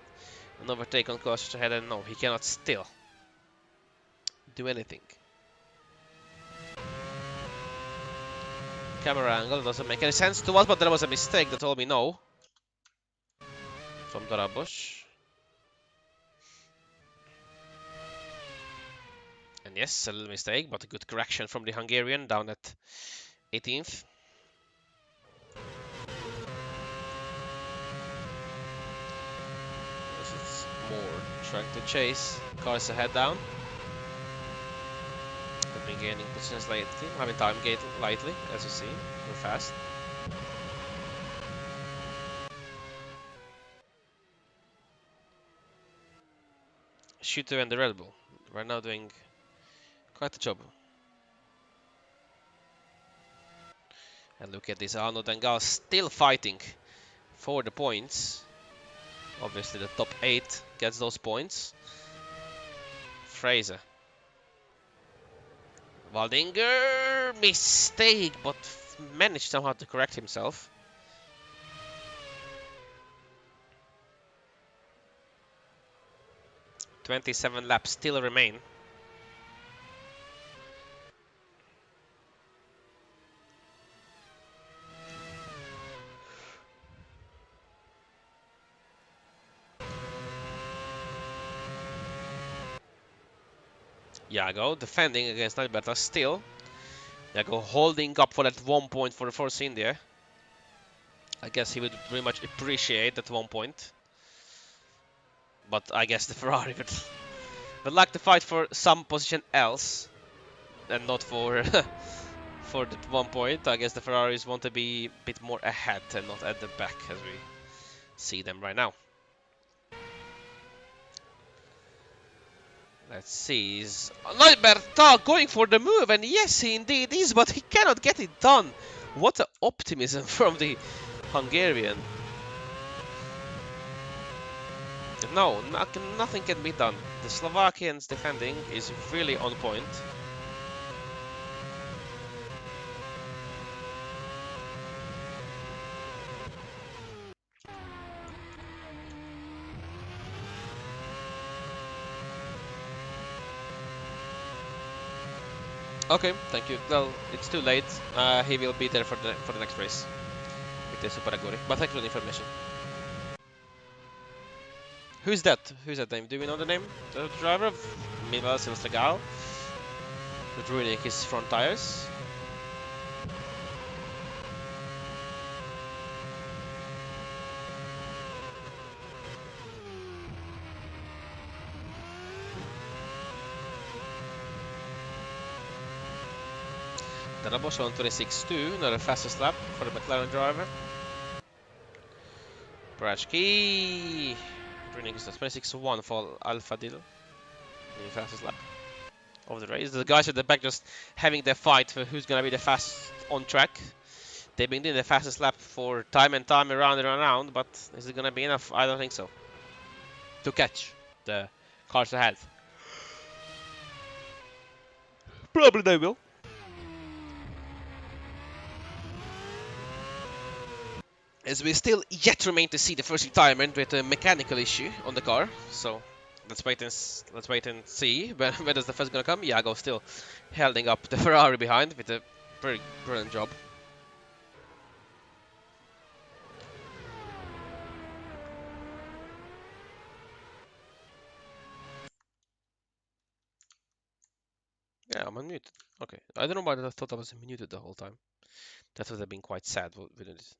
Speaker 1: an overtake on closer ahead? And no, he cannot still do anything. Camera angle doesn't make any sense to us, but there was a mistake that told me no. From Darabos. And yes, a little mistake, but a good correction from the Hungarian down at 18th. It's more trying to chase. Cars ahead down. Have been gaining positions lately. Having time gate lightly, as you see. We're fast. Shooter and the Red Bull right now doing quite a job. And look at this, Arnold and Gal still fighting for the points. Obviously the top 8 gets those points. Fraser Waldinger, mistake, but managed somehow to correct himself. "27 laps still remain. Jago defending against Alberta still. Jago holding up for that 1 point for the Force India. I guess he would very much appreciate that 1 point. But I guess the Ferrari would like to fight for some position else. And not for for that 1 point. I guess the Ferraris want to be a bit more ahead and not at the back as we see them right now. Let's see, is Alberta going for the move, and yes, he indeed is, but he cannot get it done. What an optimism from the Hungarian. No, nothing can be done. The Slovakians defending is really on point. Okay, thank you. Well, it's too late. He will be there for the next race with the Super Aguri. But thank you for the information. Who's that? Who's that name? Do we know the name? The driver of Mila Silstragal? Ruining his front tires. The Bobos on 26.2, not the fastest lap for the McLaren driver. Brashki running is 26.1 for Alpha Dil, the fastest lap of the race. The guys at the back just having their fight for who's gonna be the fastest on track. They've been doing the fastest lap for time and time around and around, but is it gonna be enough? I don't think so. To catch the cars ahead. Probably they will. As we still yet remain to see the first retirement with a mechanical issue on the car, so let's wait and see when is the first gonna come. Jago still holding up the Ferrari behind with a very brilliant job. Yeah, I'm unmuted. Okay, I don't know why I thought I was muted the whole time. That would have been quite sad, wouldn't it?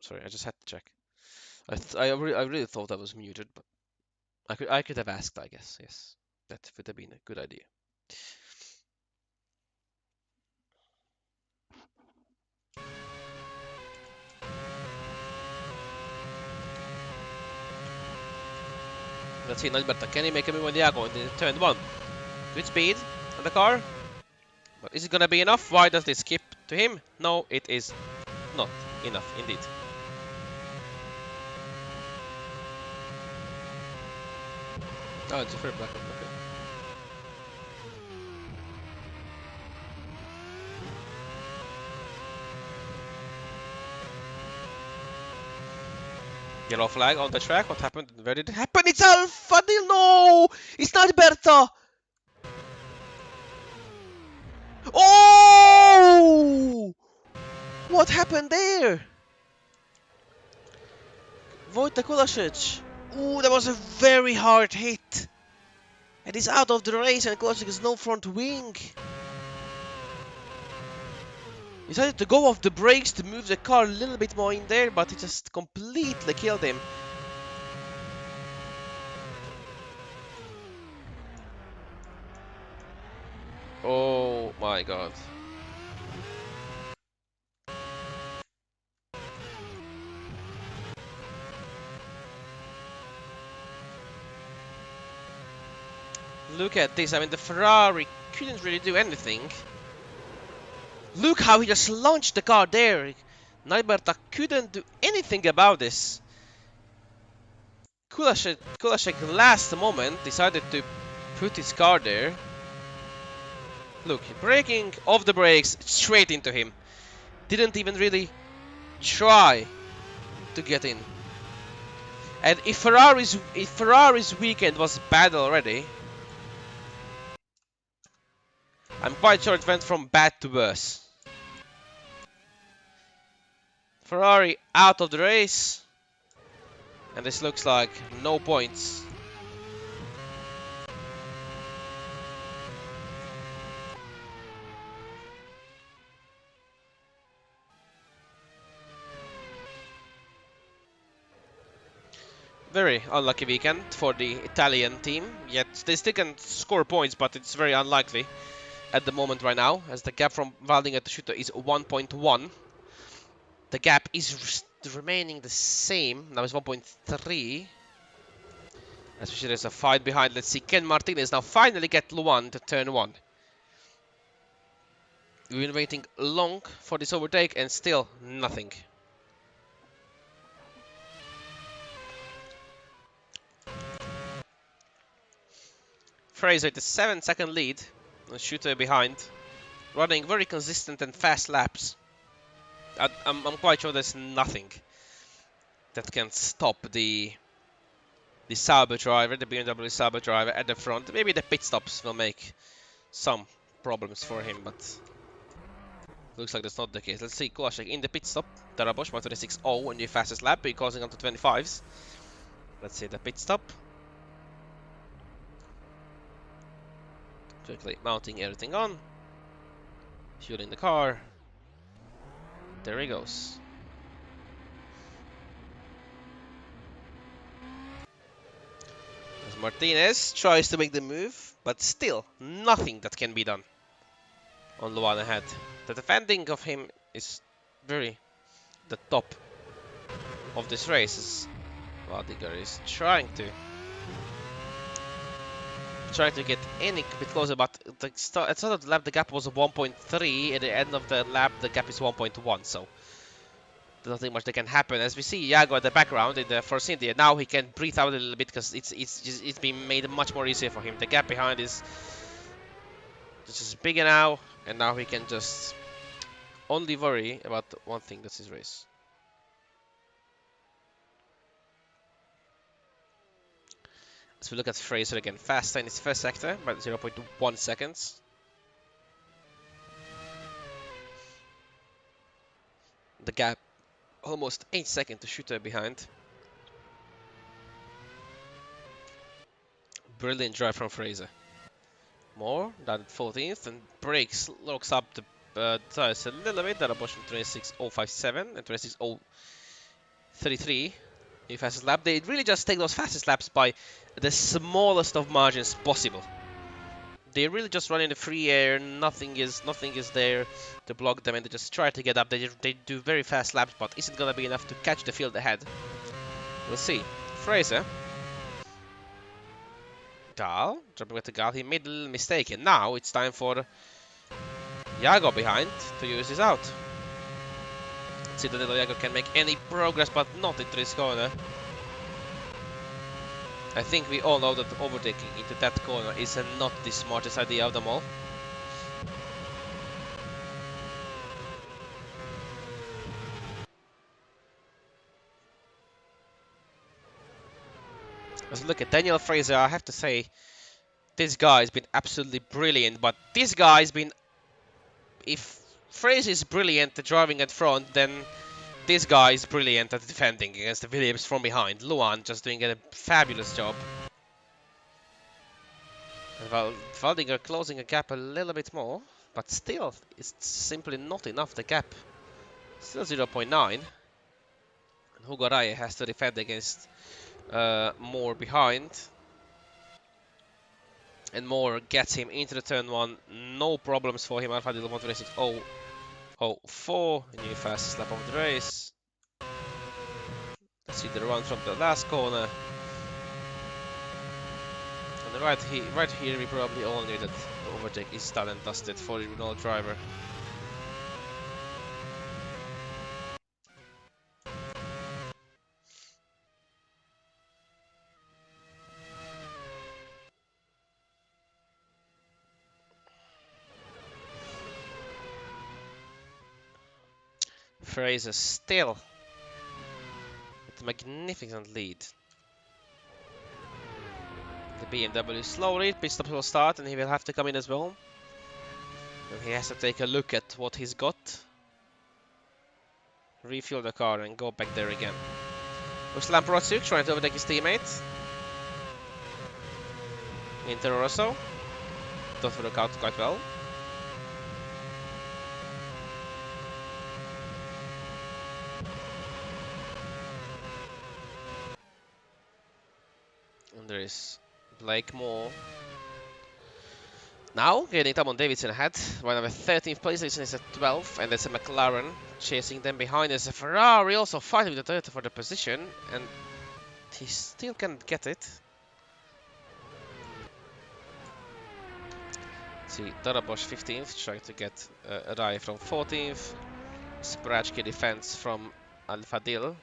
Speaker 1: Sorry, I just had to check. I really thought I was muted, but I could have asked, I guess. Yes, that would have been a good idea. Let's see, Alberta, can he make a move on Diago in the turn 1? Good speed on the car. But is it gonna be enough? Why does this skip to him? No, it is not enough, indeed. Oh, it's a fair black one, okay. Yellow flag on the track. What happened? Where did it happen? It's Alpha Dil! No! It's not Berta! Oh! What happened there? Wojtek Kulasic. Ooh, that was a very hard hit. And he's out of the race and Kulasic has no front wing. He decided to go off the brakes to move the car a little bit more in there, but it just completely killed him. Oh my god. Look at this, I mean the Ferrari couldn't really do anything. Look how he just launched the car there. Alberta couldn't do anything about this. Kulasic last moment decided to put his car there. Look, braking off the brakes straight into him. Didn't even really try to get in. And if Ferrari's weekend was bad already, I'm quite sure it went from bad to worse. Ferrari out of the race, and this looks like no points. Very unlucky weekend for the Italian team, yet they still can score points, but it's very unlikely at the moment right now, as the gap from Waldinger to Suto is 1.1. The gap is remaining the same, now it's 1.3. Especially there's a fight behind. Let's see, can Martinez now finally get Luan to turn 1? We've been waiting long for this overtake and still nothing. Fraser with a 7-second lead, and Shooter behind, running very consistent and fast laps. I'm quite sure there's nothing that can stop the Sauber driver, the BMW Sauber driver at the front. Maybe the pit stops will make some problems for him, but looks like that's not the case. Let's see, Kolasek in the pit stop. Darabos, 126.0 in the fastest lap, causing up to 25s. Let's see the pit stop. Quickly mounting everything on. Fueling the car. There he goes. As Martinez tries to make the move, but still nothing that can be done on Luan ahead. The defending of him is very the top of this race. As Waldinger is trying to get any bit closer, but at the start of the lap the gap was 1.3. At the end of the lap the gap is 1.1. So there's nothing much that can happen. As we see Iago at the background in the first India, now he can breathe out a little bit because it's been made much more easier for him. The gap behind is just bigger now, and now he can just only worry about one thing, that's his race. As we look at Fraser again, faster in his first sector by 0.1 seconds. The gap almost 8 seconds to Shooter behind. Brilliant drive from Fraser. More than 14th and brakes, locks up the tires a little bit. That are pushing 26.057 and 26.033 in fastest lap. They really just take those fastest laps by the smallest of margins possible. They really just run in the free air. Nothing is there to block them, and they just try to get up. They do very fast laps, but isn't gonna be enough to catch the field ahead. We'll see. Fraser. Gal, jumping with the Gal, he made a little mistake, and now it's time for Iago behind to use his out. Let's see if the little Iago can make any progress, but not into this corner. I think we all know that overtaking into that corner is not the smartest idea of them all. Let's look at Daniel Fraser. I have to say, this guy's been absolutely brilliant, but this guy's been... If Fraser is brilliant at driving at front, then this guy is brilliant at defending against the Williams from behind. Luan just doing a fabulous job. And Waldinger closing a gap a little bit more, but still, it's simply not enough, the gap. Still 0.9. And Hugo Raye has to defend against Moore behind. And Moore gets him into the turn 1. No problems for him. Alpha Dil 126.004. New fastest lap of the race. Let's see the run from the last corner. And right here we probably all knew that the overtake is done and dusted for the Renault driver. Fraser still with a magnificent lead. The BMW slowly, pit stop will start and he will have to come in as well. And he has to take a look at what he's got. Refuel the car and go back there again. Frederik trying to overtake his teammate. Into Rosso. Doesn't work out quite well. And there is Blake Moore. Now, getting Tamon Davidson ahead. Right now, 13th place, Davidson is at 12th, and there's a McLaren chasing them behind. There's a Ferrari also fighting with the Toyota for the position, and he still can't get it. See, Darabosh 15th, trying to get a Rai from 14th. Sprachke defense from Al-Fadil.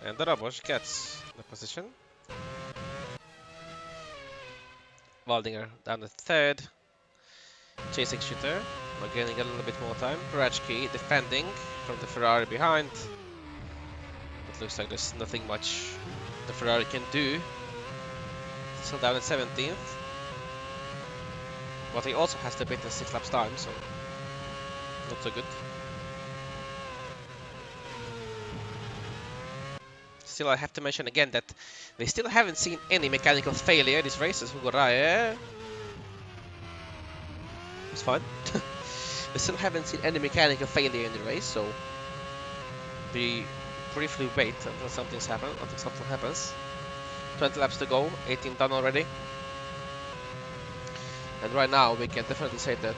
Speaker 1: And Darabosh gets the position. Waldinger down the third. Chasing shooter. We're getting a little bit more time. Sprachke defending from the Ferrari behind. It looks like there's nothing much the Ferrari can do. Still down at 17th. But he also has to beat in 6 laps time, so not so good. Still, I have to mention again that they still haven't seen any mechanical failure these races. Hugo Rae, it's fine. They still haven't seen any mechanical failure in the race, so we briefly wait until something happens. 20 laps to go, 18 done already. And right now we can definitely say that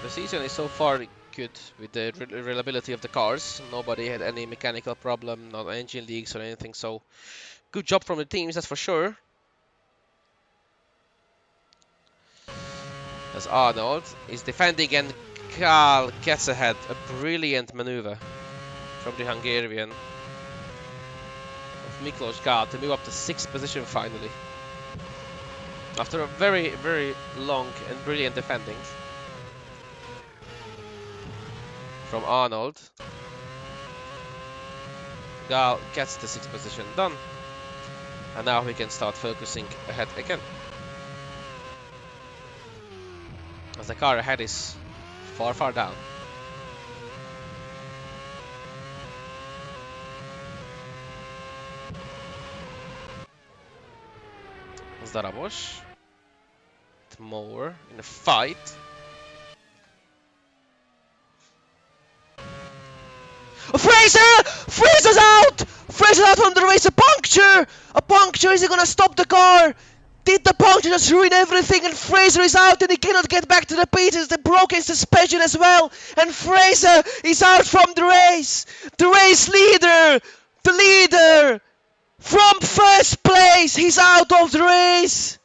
Speaker 1: the season is so far good with the reliability of the cars. Nobody had any mechanical problem, not engine leaks or anything, so good job from the teams, that's for sure. As Arnold is defending and Karl gets ahead. A brilliant maneuver from the Hungarian of Miklos Karl to move up to 6th position finally. After a very, very long and brilliant defending from Arnold. Karl gets the 6th position done. And now we can start focusing ahead again. As the car ahead is far, far down. Darabosh. More in a fight. Fraser! Fraser's out! Fraser's out from the race. A puncture! A puncture! Is he gonna stop the car? Did the puncture just ruin everything? And Fraser is out and he cannot get back to the pits. The broken suspension as well. And Fraser is out from the race. The race leader! The leader! From first place! He's out of the race!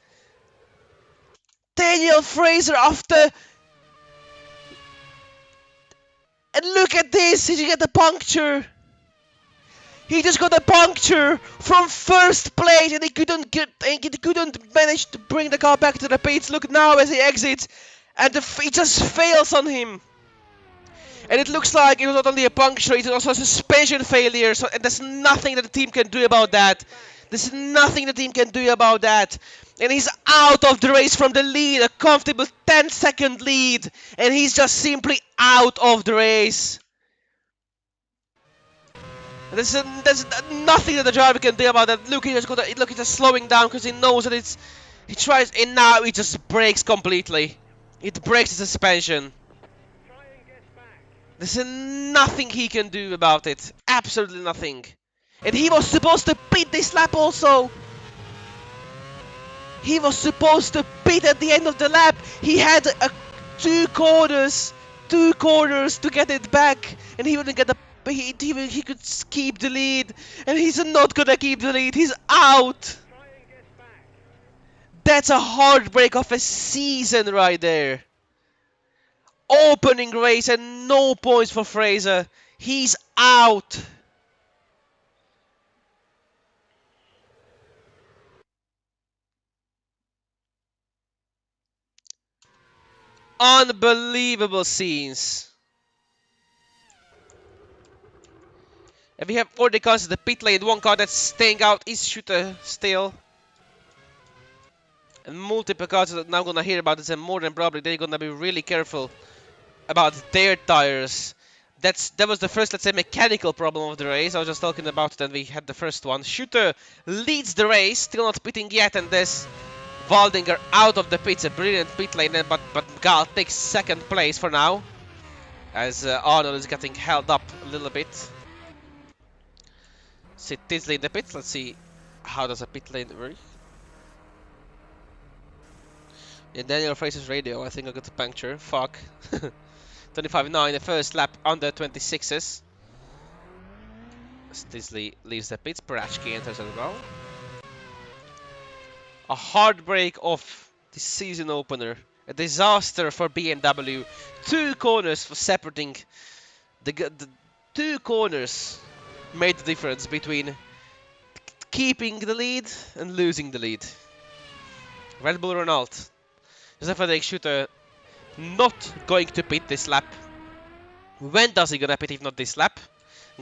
Speaker 1: Daniel Fraser after... And look at this! He got a puncture! He just got a puncture from first place and he couldn't manage to bring the car back to the pits. Look now as he exits and it just fails on him. And it looks like it was not only a puncture, it was also a suspension failure. So, and there's nothing that the team can do about that. There's nothing the team can do about that. And he's out of the race from the lead, a comfortable 10-second lead. And he's just simply out of the race. There's nothing that the driver can do about that. Look, he's just slowing down because he knows that it's... He tries, and now he just brakes completely. It breaks the suspension. There's nothing he can do about it. Absolutely nothing. And he was supposed to pit this lap also. He was supposed to pit at the end of the lap. He had two corners to get it back. And he wouldn't get the... He could keep the lead. And he's not gonna keep the lead. He's out. That's a heartbreak of a season right there. Opening race and no points for Fraser. He's out. Unbelievable scenes. And we have 40 cars in the pit lane. One car that's staying out is Suto still. And multiple cars that are now gonna hear about this, and more than probably they're gonna be really careful about their tires. That was the first, let's say, mechanical problem of the race. I was just talking about it, and we had the first one. Suto leads the race, still not pitting yet, and there's Waldinger out of the pits. A brilliant pit lane, but Gal takes second place for now, as Arnold is getting held up a little bit. See Tisley in the pits. Let's see how does a pit lane work. In Daniel Fraser's radio, I think I got a puncture. Fuck. 25.9, the first lap under 26s. Tisley leaves the pits. Parachki enters as well. A heartbreak of the season opener. A disaster for BMW. 2 corners for separating. The 2 corners made the difference between keeping the lead and losing the lead. Red Bull Renault. Jozef Frederik Suto not going to pit this lap. When does he gonna pit if not this lap?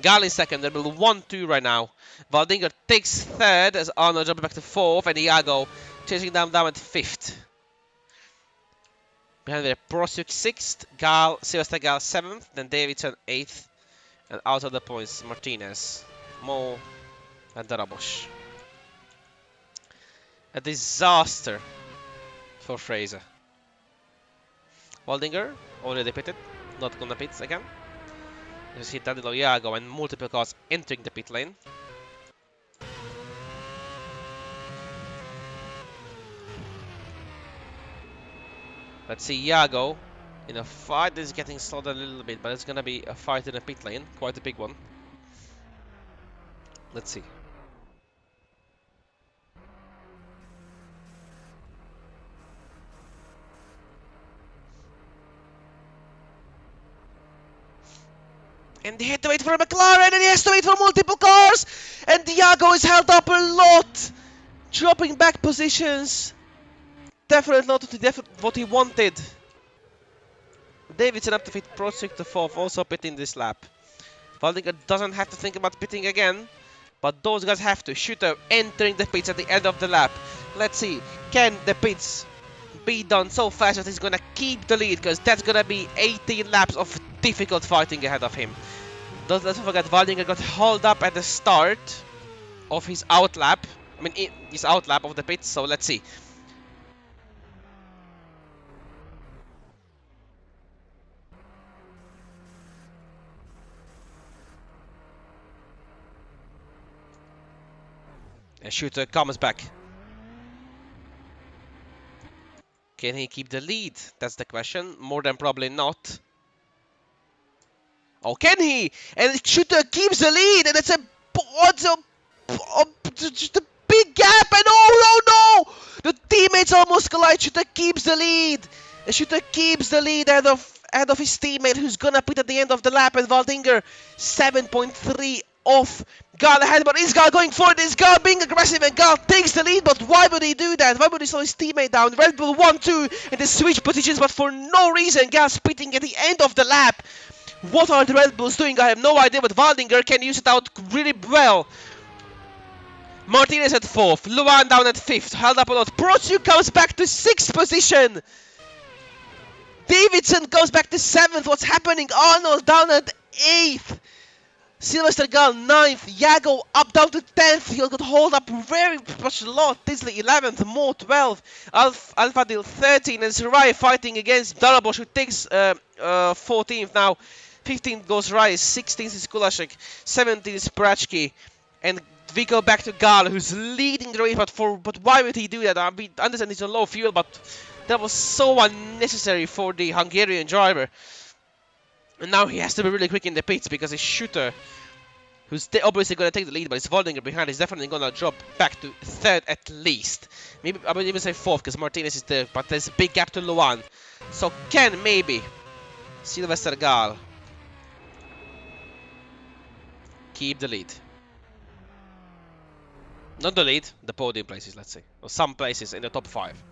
Speaker 1: Gal in second, Red Bull 1-2 right now. Waldinger takes third as Arnold jumps back to fourth, and Iago chasing down at fifth. Behind there, ProSuk sixth, Sylvester Gal seventh, then Davidson eighth, and out of the points, Martinez, Mo, and Darabos. A disaster for Fraser. Waldinger already pitted, not gonna pit again. You see Danilo Iago and multiple cars entering the pit lane. Let's see Iago in a fight that is getting slowed a little bit, but it's gonna be a fight in the pit lane, quite a big one. Let's see. And he had to wait for a McLaren, and he has to wait for multiple cars! And Iago is held up a lot! Dropping back positions. Definitely not what he wanted. Davidson up to fit ProSuk to fourth, also pitting this lap. Waldinger doesn't have to think about pitting again, but those guys have to. Suto entering the pits at the end of the lap. Let's see, can the pits be done so fast that he's gonna keep the lead, because that's gonna be 18 laps of difficult fighting ahead of him. Let's not forget, Waldinger got hauled up at the start of his outlap. I mean, his outlap of the pits, so let's see. And Suto comes back. Can he keep the lead? That's the question. More than probably not. Oh, can he? And Suto keeps the lead, and it's just a big gap. And oh no! The teammates almost collide. Suto keeps the lead. And Suto keeps the lead ahead of his teammate, who's gonna pit at the end of the lap. And Waldinger 7.3 off Gal ahead, but is Gal going for it? Is Gal being aggressive, and Gal takes the lead? But why would he do that? Why would he slow his teammate down? Red Bull 1-2 and they switch positions, but for no reason. Gal's pitting at the end of the lap. What are the Red Bulls doing? I have no idea, but Waldinger can use it out really well. Martinez at fourth, Luan down at fifth, held up a lot. ProSuk comes back to sixth position. Davidson goes back to seventh. What's happening? Arnold down at eighth. Sylvester Gal 9th, Iago up down to 10th, he'll get hauled up very much a lot. Tisley 11th, Mo 12th, Alpha Deal 13th, and Sarai fighting against Darabos, who takes 14th now. 15th goes Rai, 16th is Kulashek, 17th is Parachki, and we go back to Gal, who's leading the race, but why would he do that? I understand he's on low fuel, but that was so unnecessary for the Hungarian driver. And now he has to be really quick in the pits, because his Suto, who's obviously going to take the lead, but his Waldinger behind is definitely going to drop back to third at least. Maybe I would even say fourth, because Martinez is there, but there's a big gap to Luan. So can maybe Sylvester Gal keep the lead. Not the lead, the podium places, let's say. Or some places in the top 5.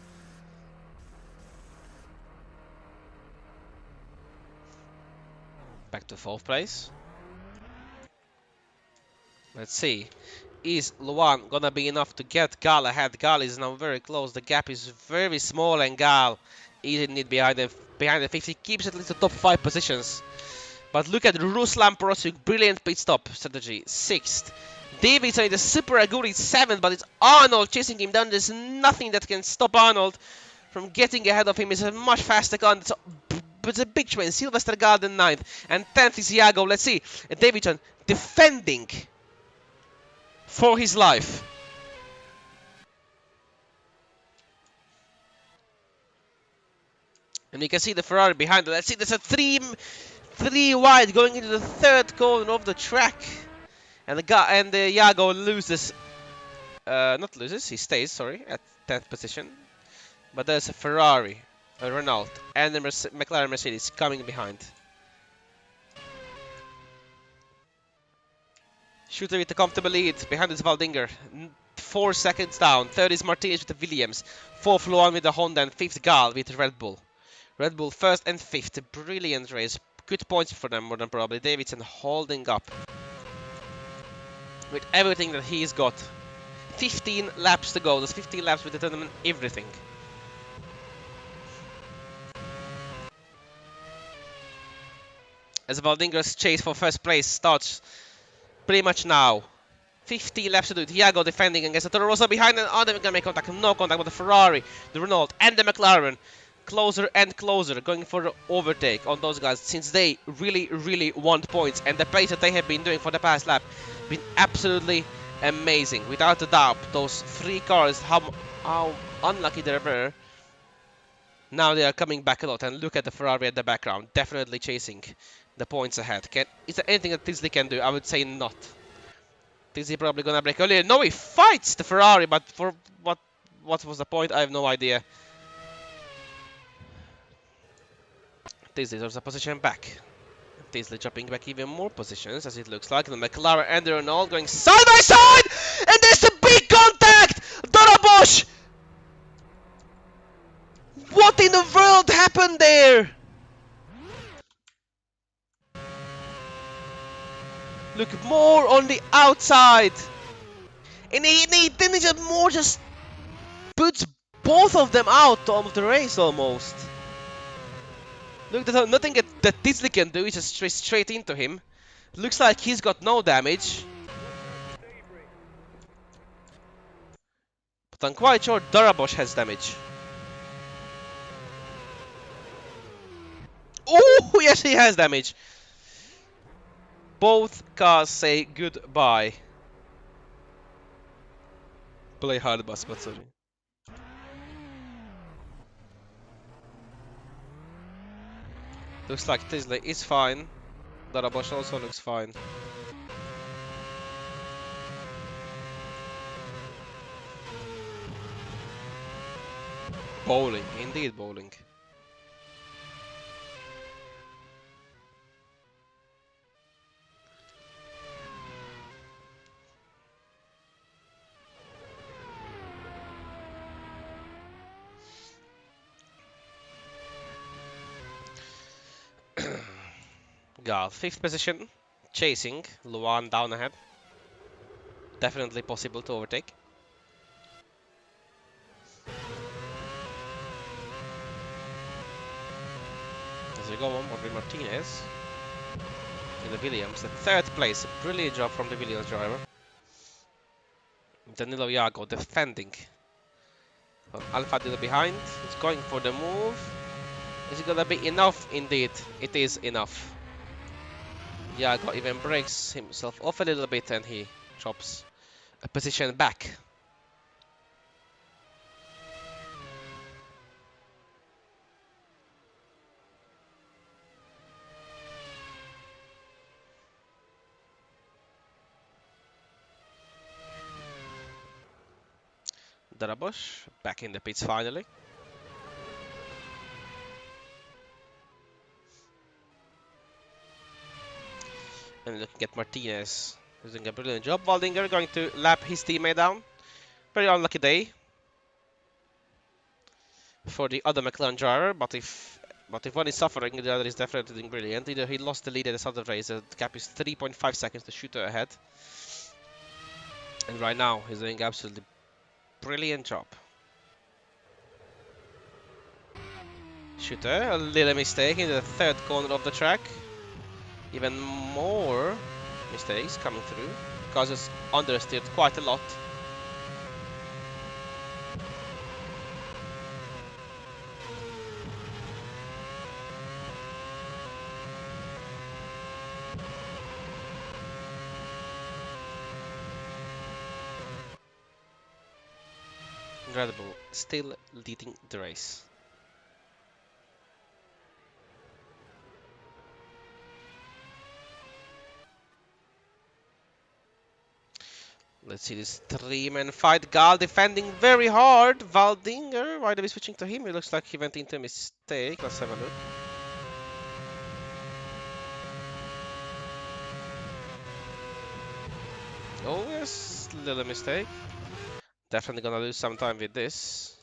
Speaker 1: Back to 4th place. Let's see. Is Luan gonna be enough to get Gal ahead? Gal is now very close. The gap is very small, and Gal is indeed behind the 50. Keeps at least the top 5 positions. But look at Ruslan Porosuk, brilliant pit stop strategy, 6th. Davidson is a super good, 7th, but it's Arnold chasing him down. There's nothing that can stop Arnold from getting ahead of him. He's a much faster car. It's a big train. Sylvester Garden 9th, and 10th is Iago. Let's see. Davidson defending for his life. And you can see the Ferrari behind it. Let's see, there's a three wide going into the 3rd corner of the track. And the Iago loses, not loses, he stays, sorry, at 10th position. But there's a Ferrari, a Renault, and a McLaren Mercedes coming behind. Suto with a comfortable lead. Behind is Valdinger. 4 seconds down. 3rd is Martinez with the Williams. 4th Luan with the Honda, and 5th Gal with Red Bull. Red Bull 1st and 5th. Brilliant race. Good points for them more than probably. Davidson holding up with everything that he's got. 15 laps to go. There's 15 laps with the tournament, everything. As Valdinger's chase for 1st place starts pretty much now. 50 laps to do it. Iago defending against the Toro Rosso behind, and are they going to make contact? No contact with the Ferrari, the Renault, and the McLaren. Closer and closer, going for the overtake on those guys, since they really want points. And the pace that they have been doing for the past lap been absolutely amazing. Without a doubt, those 3 cars, how unlucky they were. Now they are coming back a lot, and look at the Ferrari at the background, definitely chasing the points ahead. Is there anything that Tisley can do? I would say not. Tisley probably gonna break earlier. No, he fights the Ferrari, but for what was the point? I have no idea. Tisley there's a position back. Tisley dropping back even more positions, as it looks like. The McLaren and the Renault going side by side, and there's a big contact. Bosch. What in the world happened there? Look, more on the outside. And he then just puts both of them out of the race almost. Look, there's nothing that Tisley can do. He just straight into him. Looks like he's got no damage. But I'm quite sure Bosch has damage. Oh, yes, he has damage. Both cars say goodbye. Play hard bus, but sorry. Looks like Tisley is fine. Bosch also looks fine. Bowling, indeed bowling. Gal, 5th position, chasing, Luan down ahead. Definitely possible to overtake. As we go on, Martinez in the Williams, the 3rd place, brilliant job from the Williams driver. Danilo Iago defending. Alfa Dilo behind, he's going for the move. Is it gonna be enough? Indeed, it is enough. Iago even breaks himself off a little bit, and he drops a position back. Bosch back in the pits finally. And looking at Martinez. He's doing a brilliant job. Waldinger going to lap his teammate down. Very unlucky day for the other McLaren driver, but if one is suffering, the other is definitely doing brilliant. Either he lost the lead at the start of the race, the gap is 3.5 seconds to Suto ahead. And right now, he's doing absolutely brilliant job. Suto, a little mistake in the third corner of the track. Even more mistakes coming through. Causes understeered quite a lot. Red Bull still leading the race. Let's see this three-man fight. Gal defending very hard. Waldinger, why are we switching to him? It looks like he went into a mistake. Let's have a look. Oh yes, little mistake. Definitely gonna lose some time with this.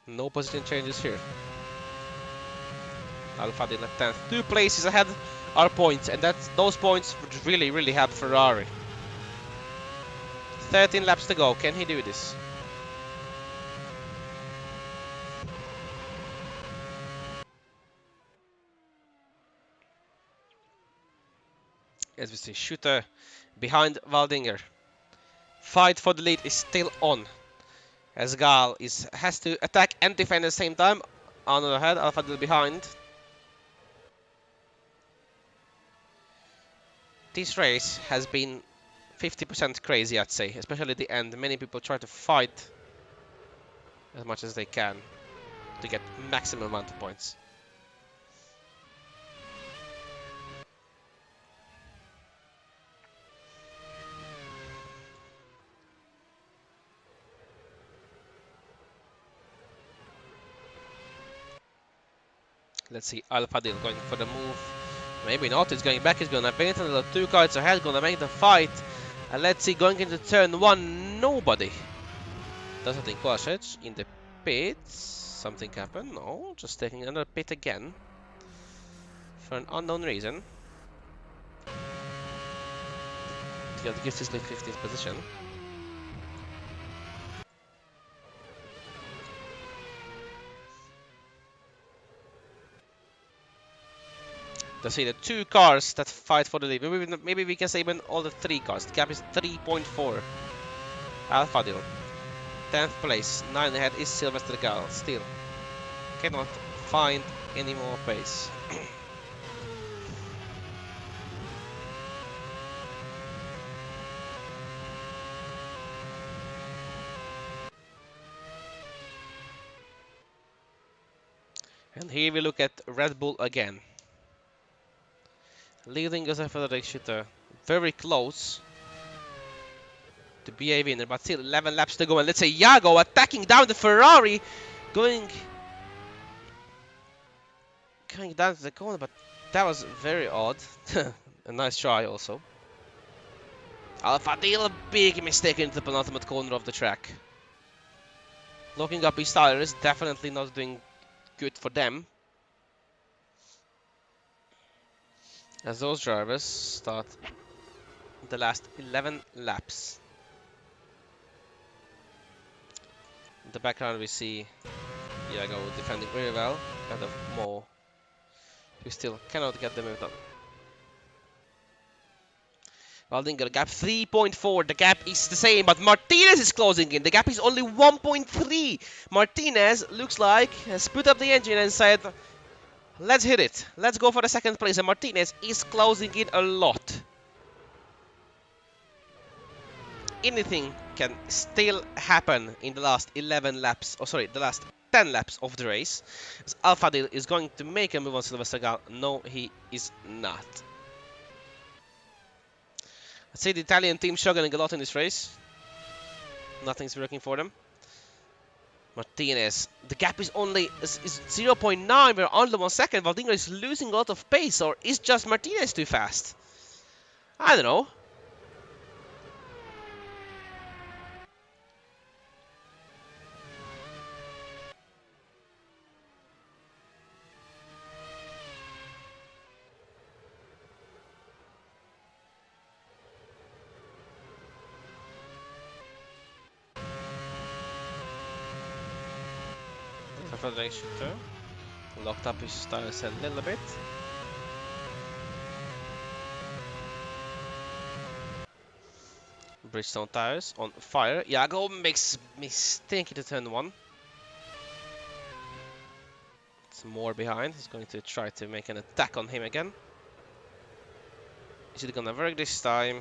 Speaker 1: No position changes here. Alpha in at 10th. 2 places ahead are points, and those points would really help Ferrari. 13 laps to go. Can he do this? As we see, Suto behind Waldinger. Fight for the lead is still on, as Gal has to attack and defend at the same time. On the other hand, Alpha behind. This race has been 50% crazy, I'd say, especially at the end. Many people try to fight as much as they can to get maximum amount of points. Let's see, Alpha Deal going for the move. Maybe not, he's going back, he's gonna paint another 2 cars ahead, gonna make the fight. And let's see, going into turn 1, nobody. Doesn't think Kovacic in the pits. Something happened, no, just taking another pit again. For an unknown reason. Gives his lead 15th position. To see the 2 cars that fight for the lead. Maybe we can say even all the 3 cars. The gap is 3.4. Alpha Deal. 10th place. 9 ahead is Sylvester Gal. Still cannot find any more pace. And here we look at Red Bull again. Leading Jozef Frederik Suto, very close to be a winner, but still 11 laps to go. And let's say Jago attacking down the Ferrari, going down to the corner, but that was very odd. A nice try also. Alpha Deal, a big mistake into the penultimate corner of the track. Looking up his tires, definitely not doing good for them. As those drivers start the last 11 laps. In the background we see Jago defending very well, and more who still cannot get the move done. Waldinger gap 3.4, the gap is the same, but Martinez is closing in. The gap is only 1.3. Martinez looks like has put up the engine and said, let's hit it. Let's go for the 2nd place. And Martinez is closing in a lot. Anything can still happen in the last 11 laps. Oh, sorry, the last 10 laps of the race. As Alpha Deal is going to make a move on Sylvester Gal. No, he is not. I'd say the Italian team struggling a lot in this race. Nothing's working for them. Martinez, the gap is only 0.9, we're under 1 second. Waldinger is losing a lot of pace, or is just Martinez too fast? I don't know. Frederik Suto locked up his tires a little bit. Bridgestone tires on fire. Jago makes mistake into turn 1. It's more behind. He's going to try to make an attack on him again. Is it gonna work this time?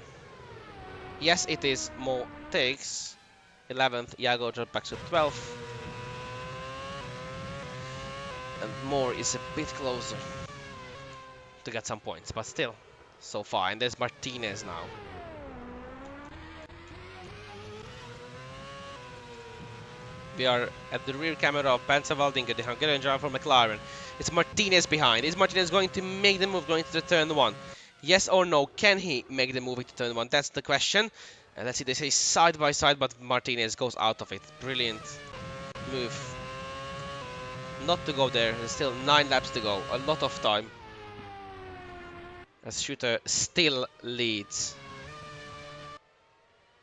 Speaker 1: Yes, it is. More takes. 11th, Jago dropped back to 12th. And more is a bit closer to get some points, but still, so far. And there's Martinez now. We are at the rear camera of Panzer Waldinger, the Hungarian driver for McLaren. It's Martinez behind. Is Martinez going to make the move going to the turn 1? Yes or no? Can he make the move into turn 1? That's the question. And let's see, they say side by side, but Martinez goes out of it. Brilliant move. Not to go there. There's still 9 laps to go. A lot of time. As Shooter still leads.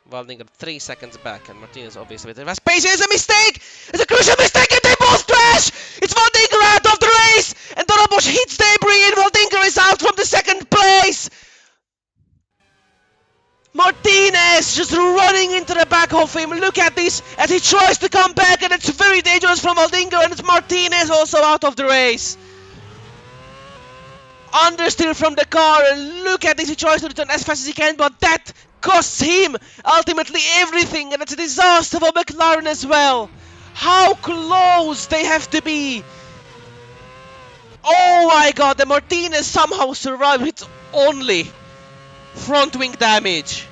Speaker 1: Waldinger 3 seconds back, and Martinez obviously with the space. It's a mistake! It's a crucial mistake, and they both crash! It's Waldinger out of the race! And Bobos hits debris, and Waldinger is out from the 2nd place! Martinez just running into the back of him. Look at this as he tries to come back, and it's very dangerous from Waldinger, and it's Martinez also out of the race. Understeer from the car, and look at this, he tries to return as fast as he can, but that costs him ultimately everything, and it's a disaster for McLaren as well. How close they have to be. Oh my god, the Martinez somehow survived with only front wing damage.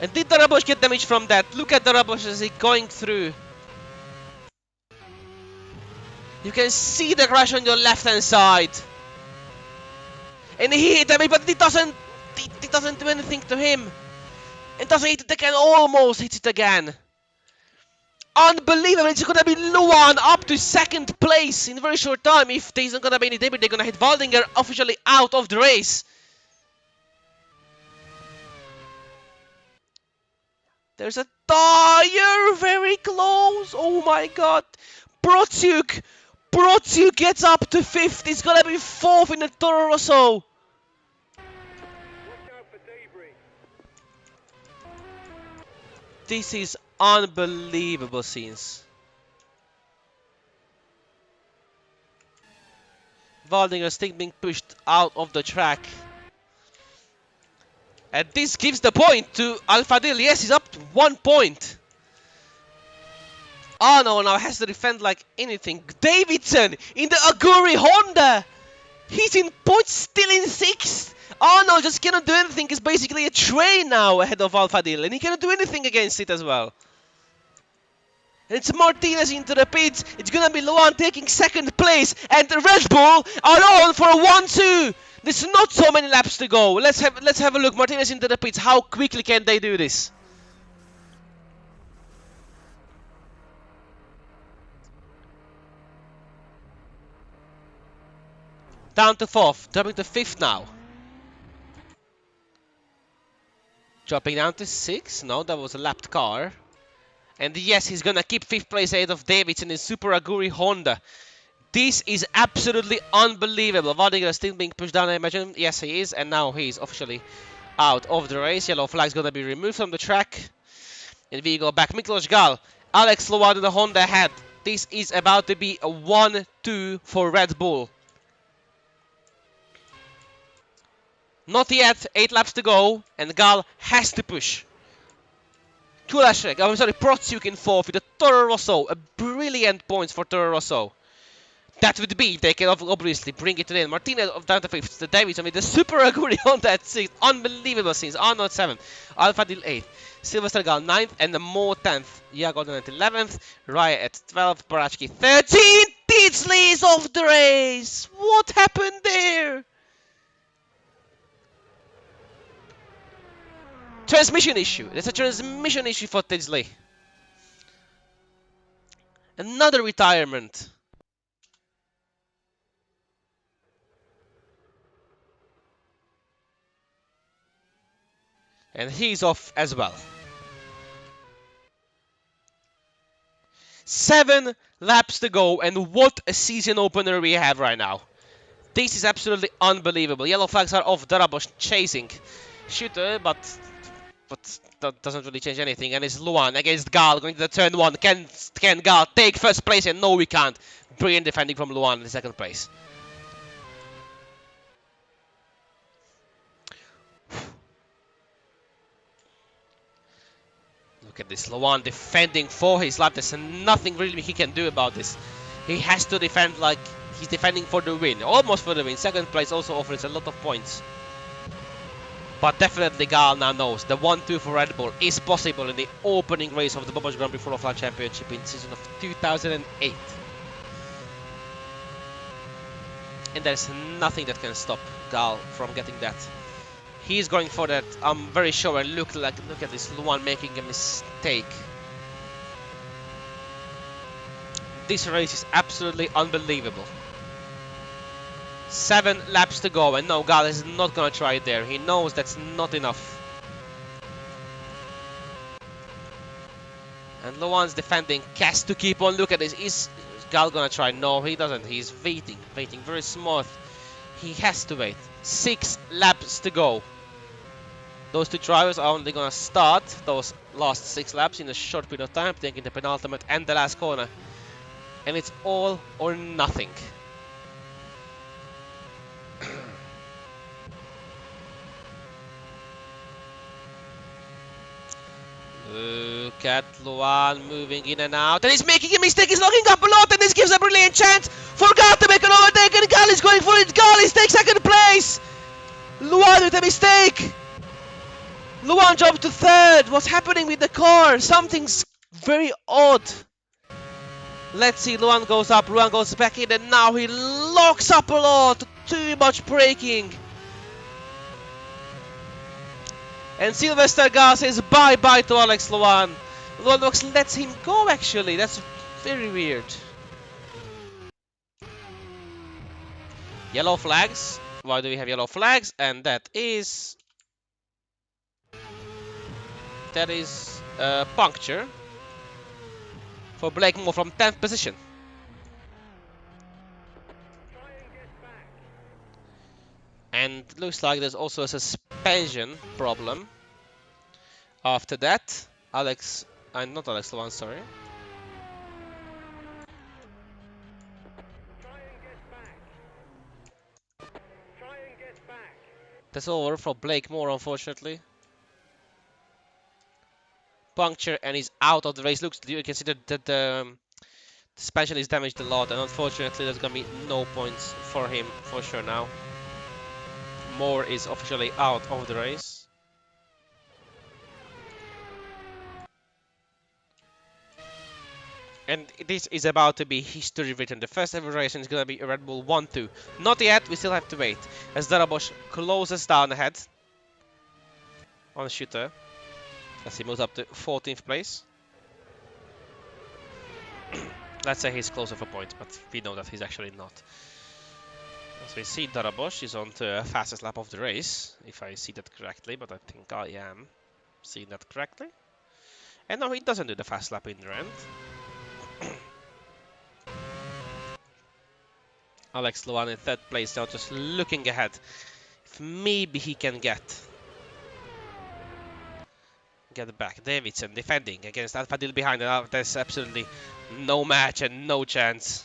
Speaker 1: And did Darabos get damage from that? Look at Darabos as he's going through. You can see the crash on your left hand side. And he hit damage, but it doesn't do anything to him. It doesn't hit it again, almost hits it again. Unbelievable, it's gonna be Luan up to 2nd place in a very short time. If there isn't gonna be any debris, they're gonna hit Waldinger officially out of the race. There's a tire very close. Oh my god. Protiuk gets up to 5th. He's gonna be 4th in the Toro Rosso. This is unbelievable scenes. Waldinger still being pushed out of the track. And this gives the point to Alfadil. Yes, he's up to 1 point. Oh no, now has to defend like anything. Davidson in the Aguri Honda. He's in points, still in 6th. Oh no, just cannot do anything. It's basically a train now ahead of Alfadil, and he cannot do anything against it as well. And it's Martinez into the pits. It's gonna be Luan taking 2nd place, and the Red Bull are on for a 1-2. There's not so many laps to go. Let's have a look. Martinez into the pits. How quickly can they do this? Down to 4th, dropping to 5th now. Dropping down to 6th. No, that was a lapped car. And yes, he's gonna keep 5th place ahead of Davidson in Super Aguri Honda. This is absolutely unbelievable. Waldinger is still being pushed down, I imagine. Yes, he is. And now he's officially out of the race. Yellow flag's gonna be removed from the track. And we go back. Miklos Gal, Alex Luan in the Honda ahead. This is about to be a 1-2 for Red Bull. Not yet, 8 laps to go, and Gal has to push. Kulashek, I'm sorry, Protiuk in 4th with the Toro Rosso. A brilliant points for Toro Rosso. That would be, they can obviously bring it in. Martinez down to 5th, the Davidson with the Super Aguri on that 6th. Unbelievable scenes. Arnold 7th, Alfadil 8th, Sylvester Gal 9th, and the Mo 10th. Jago at 11th, Raya at 12th, Barachki 13th. Ditzley is off the race. What happened there? Transmission issue. There's a transmission issue for Tidsley. Another retirement. And he's off as well. 7 laps to go, and what a season opener we have right now. This is absolutely unbelievable. Yellow flags are off. Darabos chasing Suto, but that doesn't really change anything. And it's Luan against Gal going to the turn 1. Can Gal take first place? And no, we can't. Brilliant defending from Luan in the second place. Look at this, Luan defending for his life. There's nothing really he can do about this. He has to defend like he's defending for the win, almost for the win. Second place also offers a lot of points. But definitely Gal now knows the 1-2 for Red Bull is possible in the opening race of the Bobos Grand Prix 4 Championship in the season of 2008. And there's nothing that can stop Gal from getting that. He's going for that, I'm very sure, and look at this Luan making a mistake. This race is absolutely unbelievable. 7 laps to go, and no, Gal is not gonna try it there. He knows that's not enough. And Luan's defending, has to keep on. Look at this. Is Gal gonna try? No, he doesn't. He's waiting, very smooth. He has to wait. 6 laps to go. Those 2 drivers are only gonna start those last 6 laps in a short period of time, taking the penultimate and the last corner. And it's all or nothing. Look at Luan moving in and out, and he's making a mistake. He's locking up a lot, and this gives a brilliant chance for Gal to make an overtake, and Gal is going for it. Gal is taking second place. Luan with a mistake. Luan jumped to third. What's happening with the car? Something's very odd. Let's see. Luan goes up. Luan goes back in, and now he locks up a lot. Too much braking. And Sylvester Gal says bye-bye to Alex Luan. Luan lets him go, actually. That's very weird. Yellow flags. Why do we have yellow flags? And that is puncture for Blakemore from 10th position. And looks like there's also a suspension problem. After that, not Alex Luan, sorry. That's over for Blakemore, unfortunately. Puncture, and he's out of the race. Looks, you can see that the suspension is damaged a lot, and unfortunately there's gonna be no points for him for sure now. Moore is officially out of the race. And this is about to be history written. The first ever race is gonna be a Red Bull 1-2. Not yet, we still have to wait. As Darabos closes down ahead on Suto, as he moves up to 14th place. Let's say he's closer for points, but we know that he's actually not. As we see, Darabos is on the fastest lap of the race, if I see that correctly, but I think I am seeing that correctly. And no, he doesn't do the fast lap in the end. Alex Luan in 3rd place now, just looking ahead. If maybe he can get back. Davidson defending against Alfadil behind, and there's absolutely no match and no chance.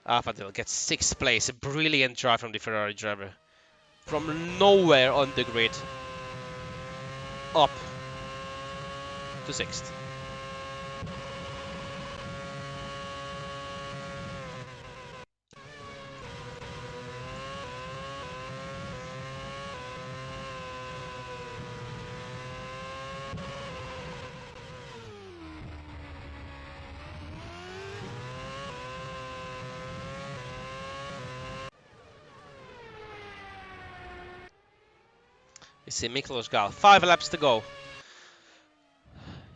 Speaker 1: Alfadil gets 6th place. A brilliant drive from the Ferrari driver. From nowhere on the grid, up to 6th. We see Miklos Gal. 5 laps to go.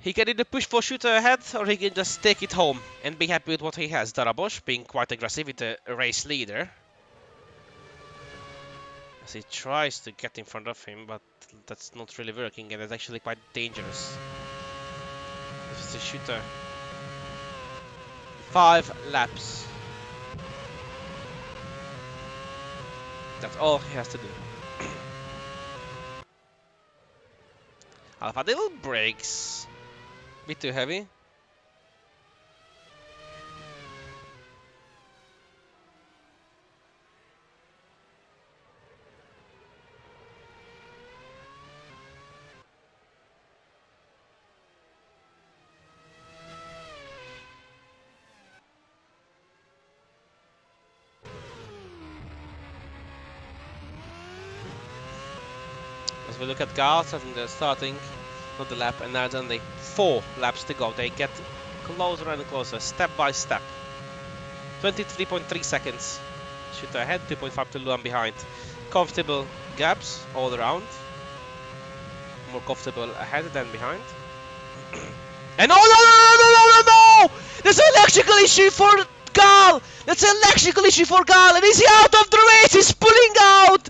Speaker 1: He can either push for Suto ahead, or he can just take it home and be happy with what he has. Darabos being quite aggressive with the race leader. As he tries to get in front of him, but that's not really working, and it's actually quite dangerous. This is the Suto. 5 laps. That's all he has to do. Alpha little brakes. Bit too heavy. As we look at Gals and they're starting of the lap, and now there's only 4 laps to go. They get closer and closer, step by step. 23.3 seconds. Suto ahead, 2.5 to Luan behind. Comfortable gaps all around. More comfortable ahead than behind. And no! There's an electrical issue for Gal! That's an electrical issue for Gal, and is he out of the race? He's pulling out!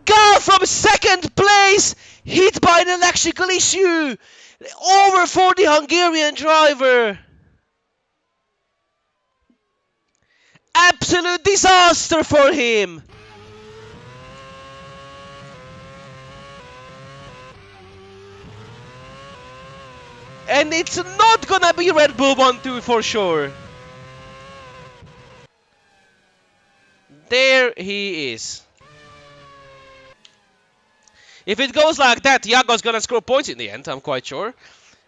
Speaker 1: Gal from 2nd place, hit by an electrical issue, over for the Hungarian driver. Absolute disaster for him. And it's not gonna be Red Bull 1-2 for sure. There he is. If it goes like that, Jago's gonna score points in the end, I'm quite sure.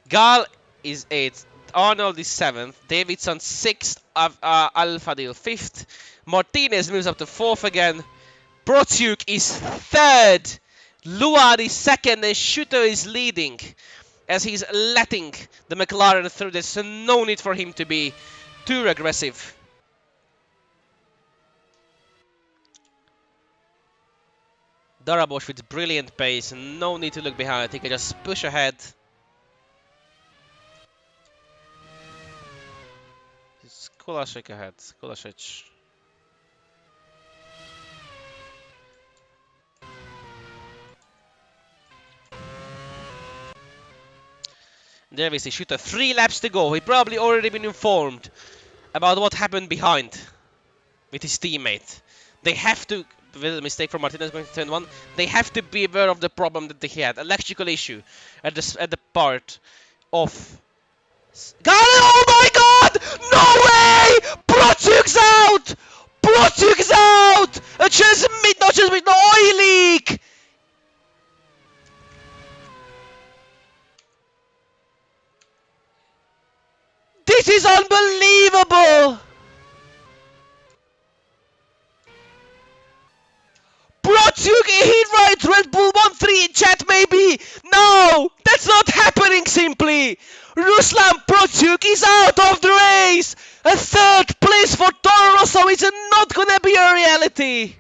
Speaker 1: Gal is 8th, Arnold is 7th, Davidson 6th, Alfadil 5th, Martinez moves up to 4th again, Protiuk is 3rd, Luan is 2nd, and Suto is leading. As he's letting the McLaren through, there's no need for him to be too aggressive. Darabos with brilliant pace, no need to look behind, he can just push ahead. It's Kulasic ahead, Kulasic. There we see Suto, 3 laps to go. He probably already been informed about what happened behind with his teammate. They have to, with a mistake from Martinez going to turn 1, they have to be aware of the problem that he had. Electrical issue at the part of... Got it! Oh my god! No way! Protiuk's out! Protiuk's out! Not transmit, no oil leak! This is unbelievable! Protiuk hit right, Red Bull 1-3 in chat maybe! No! That's not happening simply! Ruslan Protiuk is out of the race! A 3rd place for Toro Rosso is not gonna be a reality!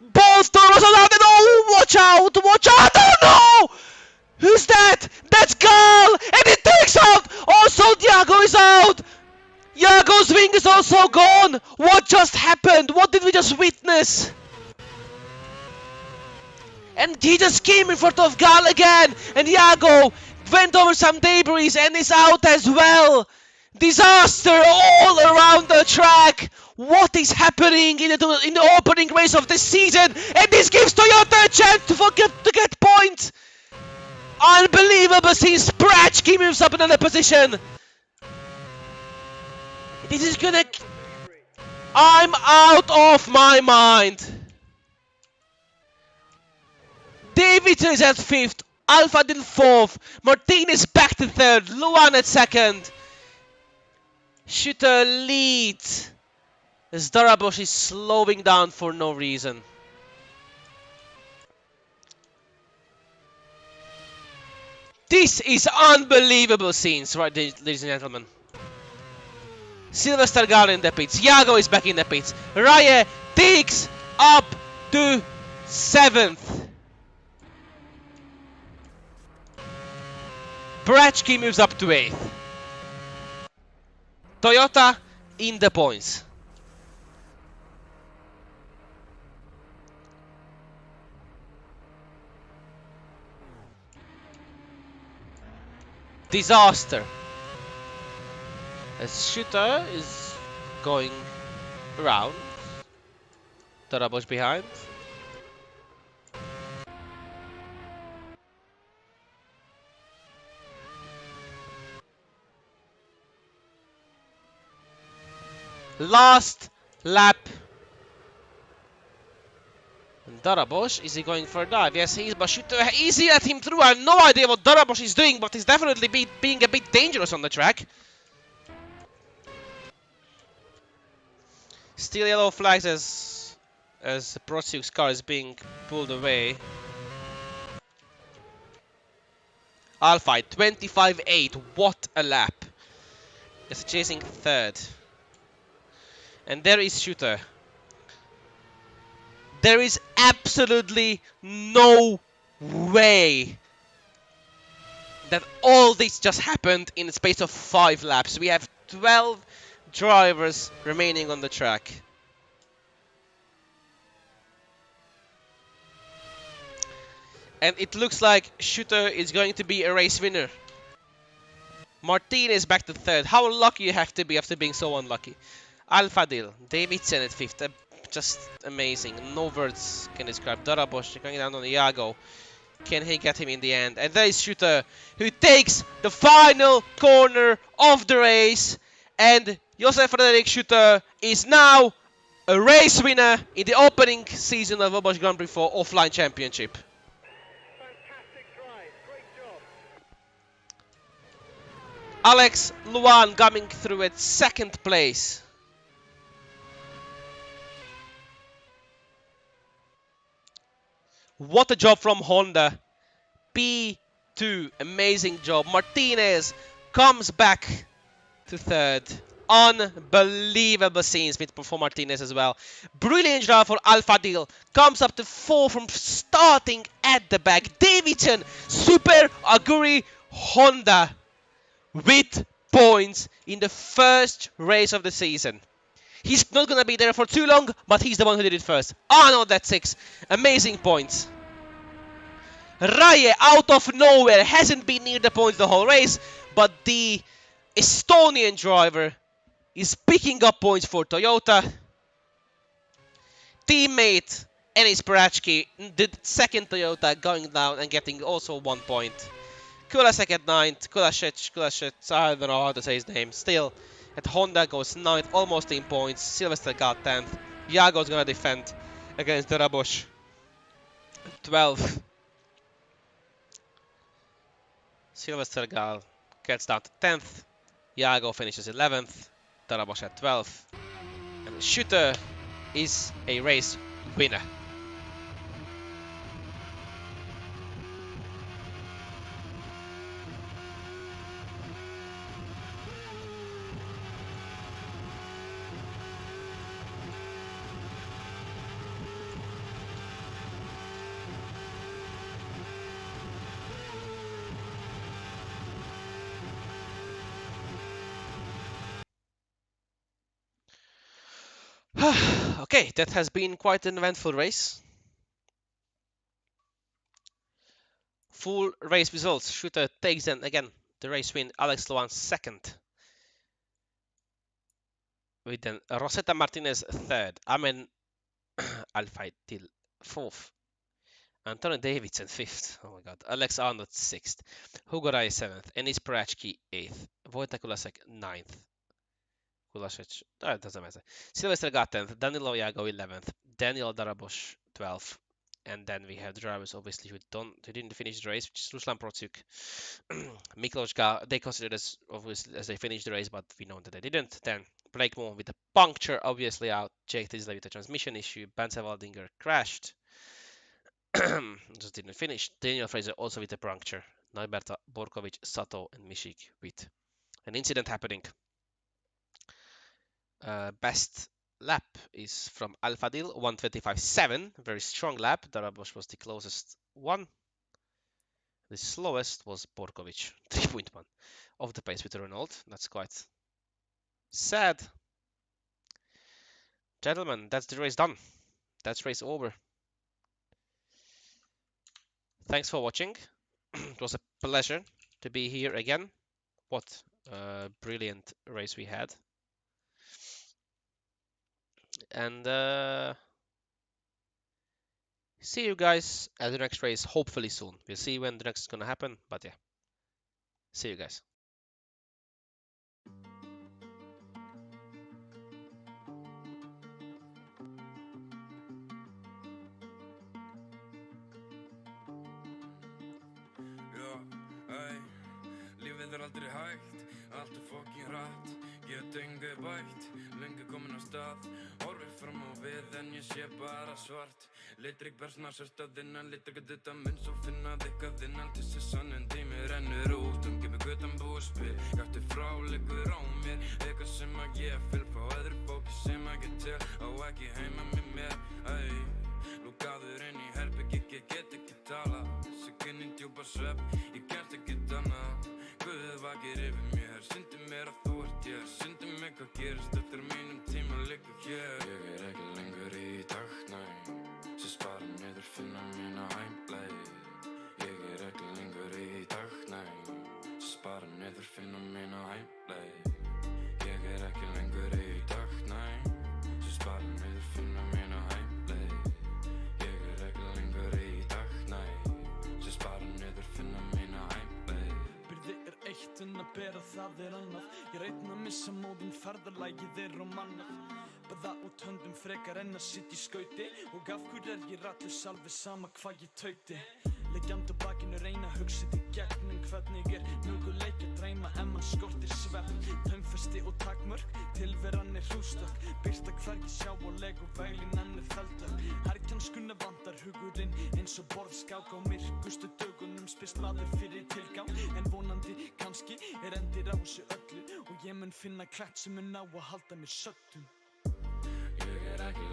Speaker 1: Both Toro Rosso out and oh, watch out! Watch out! Oh no! Who's that? That's Gal! And it takes out! Also, Diago is out! Diago's wing is also gone! What just happened? What did we just witness? And he just came in front of Gal again! And Diago went over some debris and is out as well! Disaster all around the track! What is happening in the opening race of this season? And this gives Toyota a chance to get points! Unbelievable since Sprachki moves up in another position. This is gonna... I'm out of my mind. Davidson is at 5th. Alfadil 4th. Martinez back to 3rd. Luan at 2nd. Suto leads. As Darabos is slowing down for no reason. This is unbelievable scenes, right, ladies and gentlemen. Sylvester Gal in the pits. Jago is back in the pits. Raya takes up to 7th. Brachki moves up to 8th. Toyota in the points. Disaster. As Suto is going around. Tarabosh behind. Last lap. And Darabosh, is he going for a dive? Yes, he is, but Suto easy let him through. I have no idea what Darabosh is doing, but he's definitely being a bit dangerous on the track. Still yellow flags as Protsiuk's car is being pulled away. Alpha 25.8, what a lap. Is chasing 3rd. And there is Suto. There is absolutely no way that all this just happened in the space of 5 laps. We have 12 drivers remaining on the track. And it looks like Suto is going to be a race winner. Martinez back to 3rd. How lucky you have to be after being so unlucky. Alfadil, Davidson at 5th. Just amazing. No words can describe. Darabosh going down on Iago. Can he get him in the end? And there is Suto, who takes the final corner of the race. And Jozef Frederik Suto is now a race winner in the opening season of Bobos Grand Prix 4 Offline Championship. Alex Luan coming through at 2nd place. What a job from Honda. P2, amazing job. Martinez comes back to 3rd. Unbelievable scenes for Martinez as well. Brilliant job for Alfadil. Comes up to 4 from starting at the back. Davidson, Super Aguri Honda with points in the first race of the season. He's not going to be there for too long, but he's the one who did it first. Oh no, that's 6. Amazing points. Raye, out of nowhere, hasn't been near the points the whole race, but the Estonian driver is picking up points for Toyota. Teammate Enis Parachki, the 2nd Toyota, going down and getting also 1 point. Kulasek at 9th, Kulasek, I don't know how to say his name. Still, at Honda goes 9th, almost in points. Sylvester got 10th. Iago's gonna defend against Darabosh. 12th. Sylvester Gal gets down to 10th. Iago finishes 11th. Darabosh at 12th. And Suto is a race winner. Okay, that has been quite an eventful race. Full race results. Suto takes then again the race win. Alex Luan 2nd. With then Rosetta Martinez 3rd. Amen Alfaitil 4th. Antonio Davidson 5th. Oh my god. Alex Arnold 6th. Hugo Rai 7th. Enis Parachki 8th. Wojtek Kulasek 9th. Kulasek, it doesn't matter. Sylvester got 10th. Danilo Iago 11th. Daniel Darabosh 12th. And then we have drivers obviously who didn't finish the race, which is Ruslan Protsiuk, Miklos. They considered as obviously as they finished the race, but we know that they didn't. Then Blake Moore with a puncture, obviously out. Jake Tisley with a transmission issue. Bence Waldinger crashed. Just didn't finish. Daniel Fraser also with a puncture. Neuberta, Borkovic, Sato, and Mishik with an incident happening. Best lap is from Alfadil, 125.7. Very strong lap. Darabosh was the closest one. The slowest was Borkovic, 3.1 of the pace with Renault. That's quite sad. Gentlemen, that's the race done. That's race over. Thanks for watching. It was a pleasure to be here again. What a brilliant race we had. And see you guys at the next race, hopefully soon. We'll see when the next is gonna happen, but yeah. See you guys.
Speaker 2: Lífið aldrei hægt, allt fucking hratt. Get engu bætt, löngu komin á stað. Horfi fram á við en ég sé bara svart. Litrik bersna svört að innan, litrik að þetta mun svo finna þikkað innan. Til þess sannin tími rennur út, gefur götan búið spil. Gættu fráleikur á mér, eitthvað sem að ég fylg frá öðru fólki sem að get til. Á ekki heima með mér, Lúkaður inn í herbyggi, ég get ekki tala. Siginn djúpa svepp, ég kemst ekki annað. Guð vakir yfir mér, syndi mér að þú ert hér. Syndi mig hvað gerist eftir mínum tíma líka hér. Ég ekki lengur í takt, nei. Sem spara niður, finna mína heimleið. Ég ekki lengur í takt, nei. Sem spara niður, finna mína heimleið. Ég ekki lengur í takt, nei. Sem spara niður, finna mína heimleið. Ég ekki lengur í takt, nei. Sem spara niður, finna mína heimleið.
Speaker 3: Byrði eitt en að bera það annað. Ég reyna að missa móðun, ferðalagið og mannað. Baða út höndum frekar en að sitja í skauti. Og af hverju ég ratlaus alveg sama hvað ég tauti. Leggjandi á bakinu, reyna að hugsa þetta í gegnum. Hvernig möguleik að dreyma ef mann skortir svefn. Taumfesti og takmörk, tilveran hrústökk. Birta hvergi sjáanleg og veglínan felldökk. Herkjanskunna vandar hugurinn eins og borðskák. Á myrkustu dögunum spyrst maður fyrir tilgang. En vonandi, kannski, endir á þessu öllu. Og ég mun finna klætt sem mun ná að halda mér söddum.
Speaker 2: Ég ekki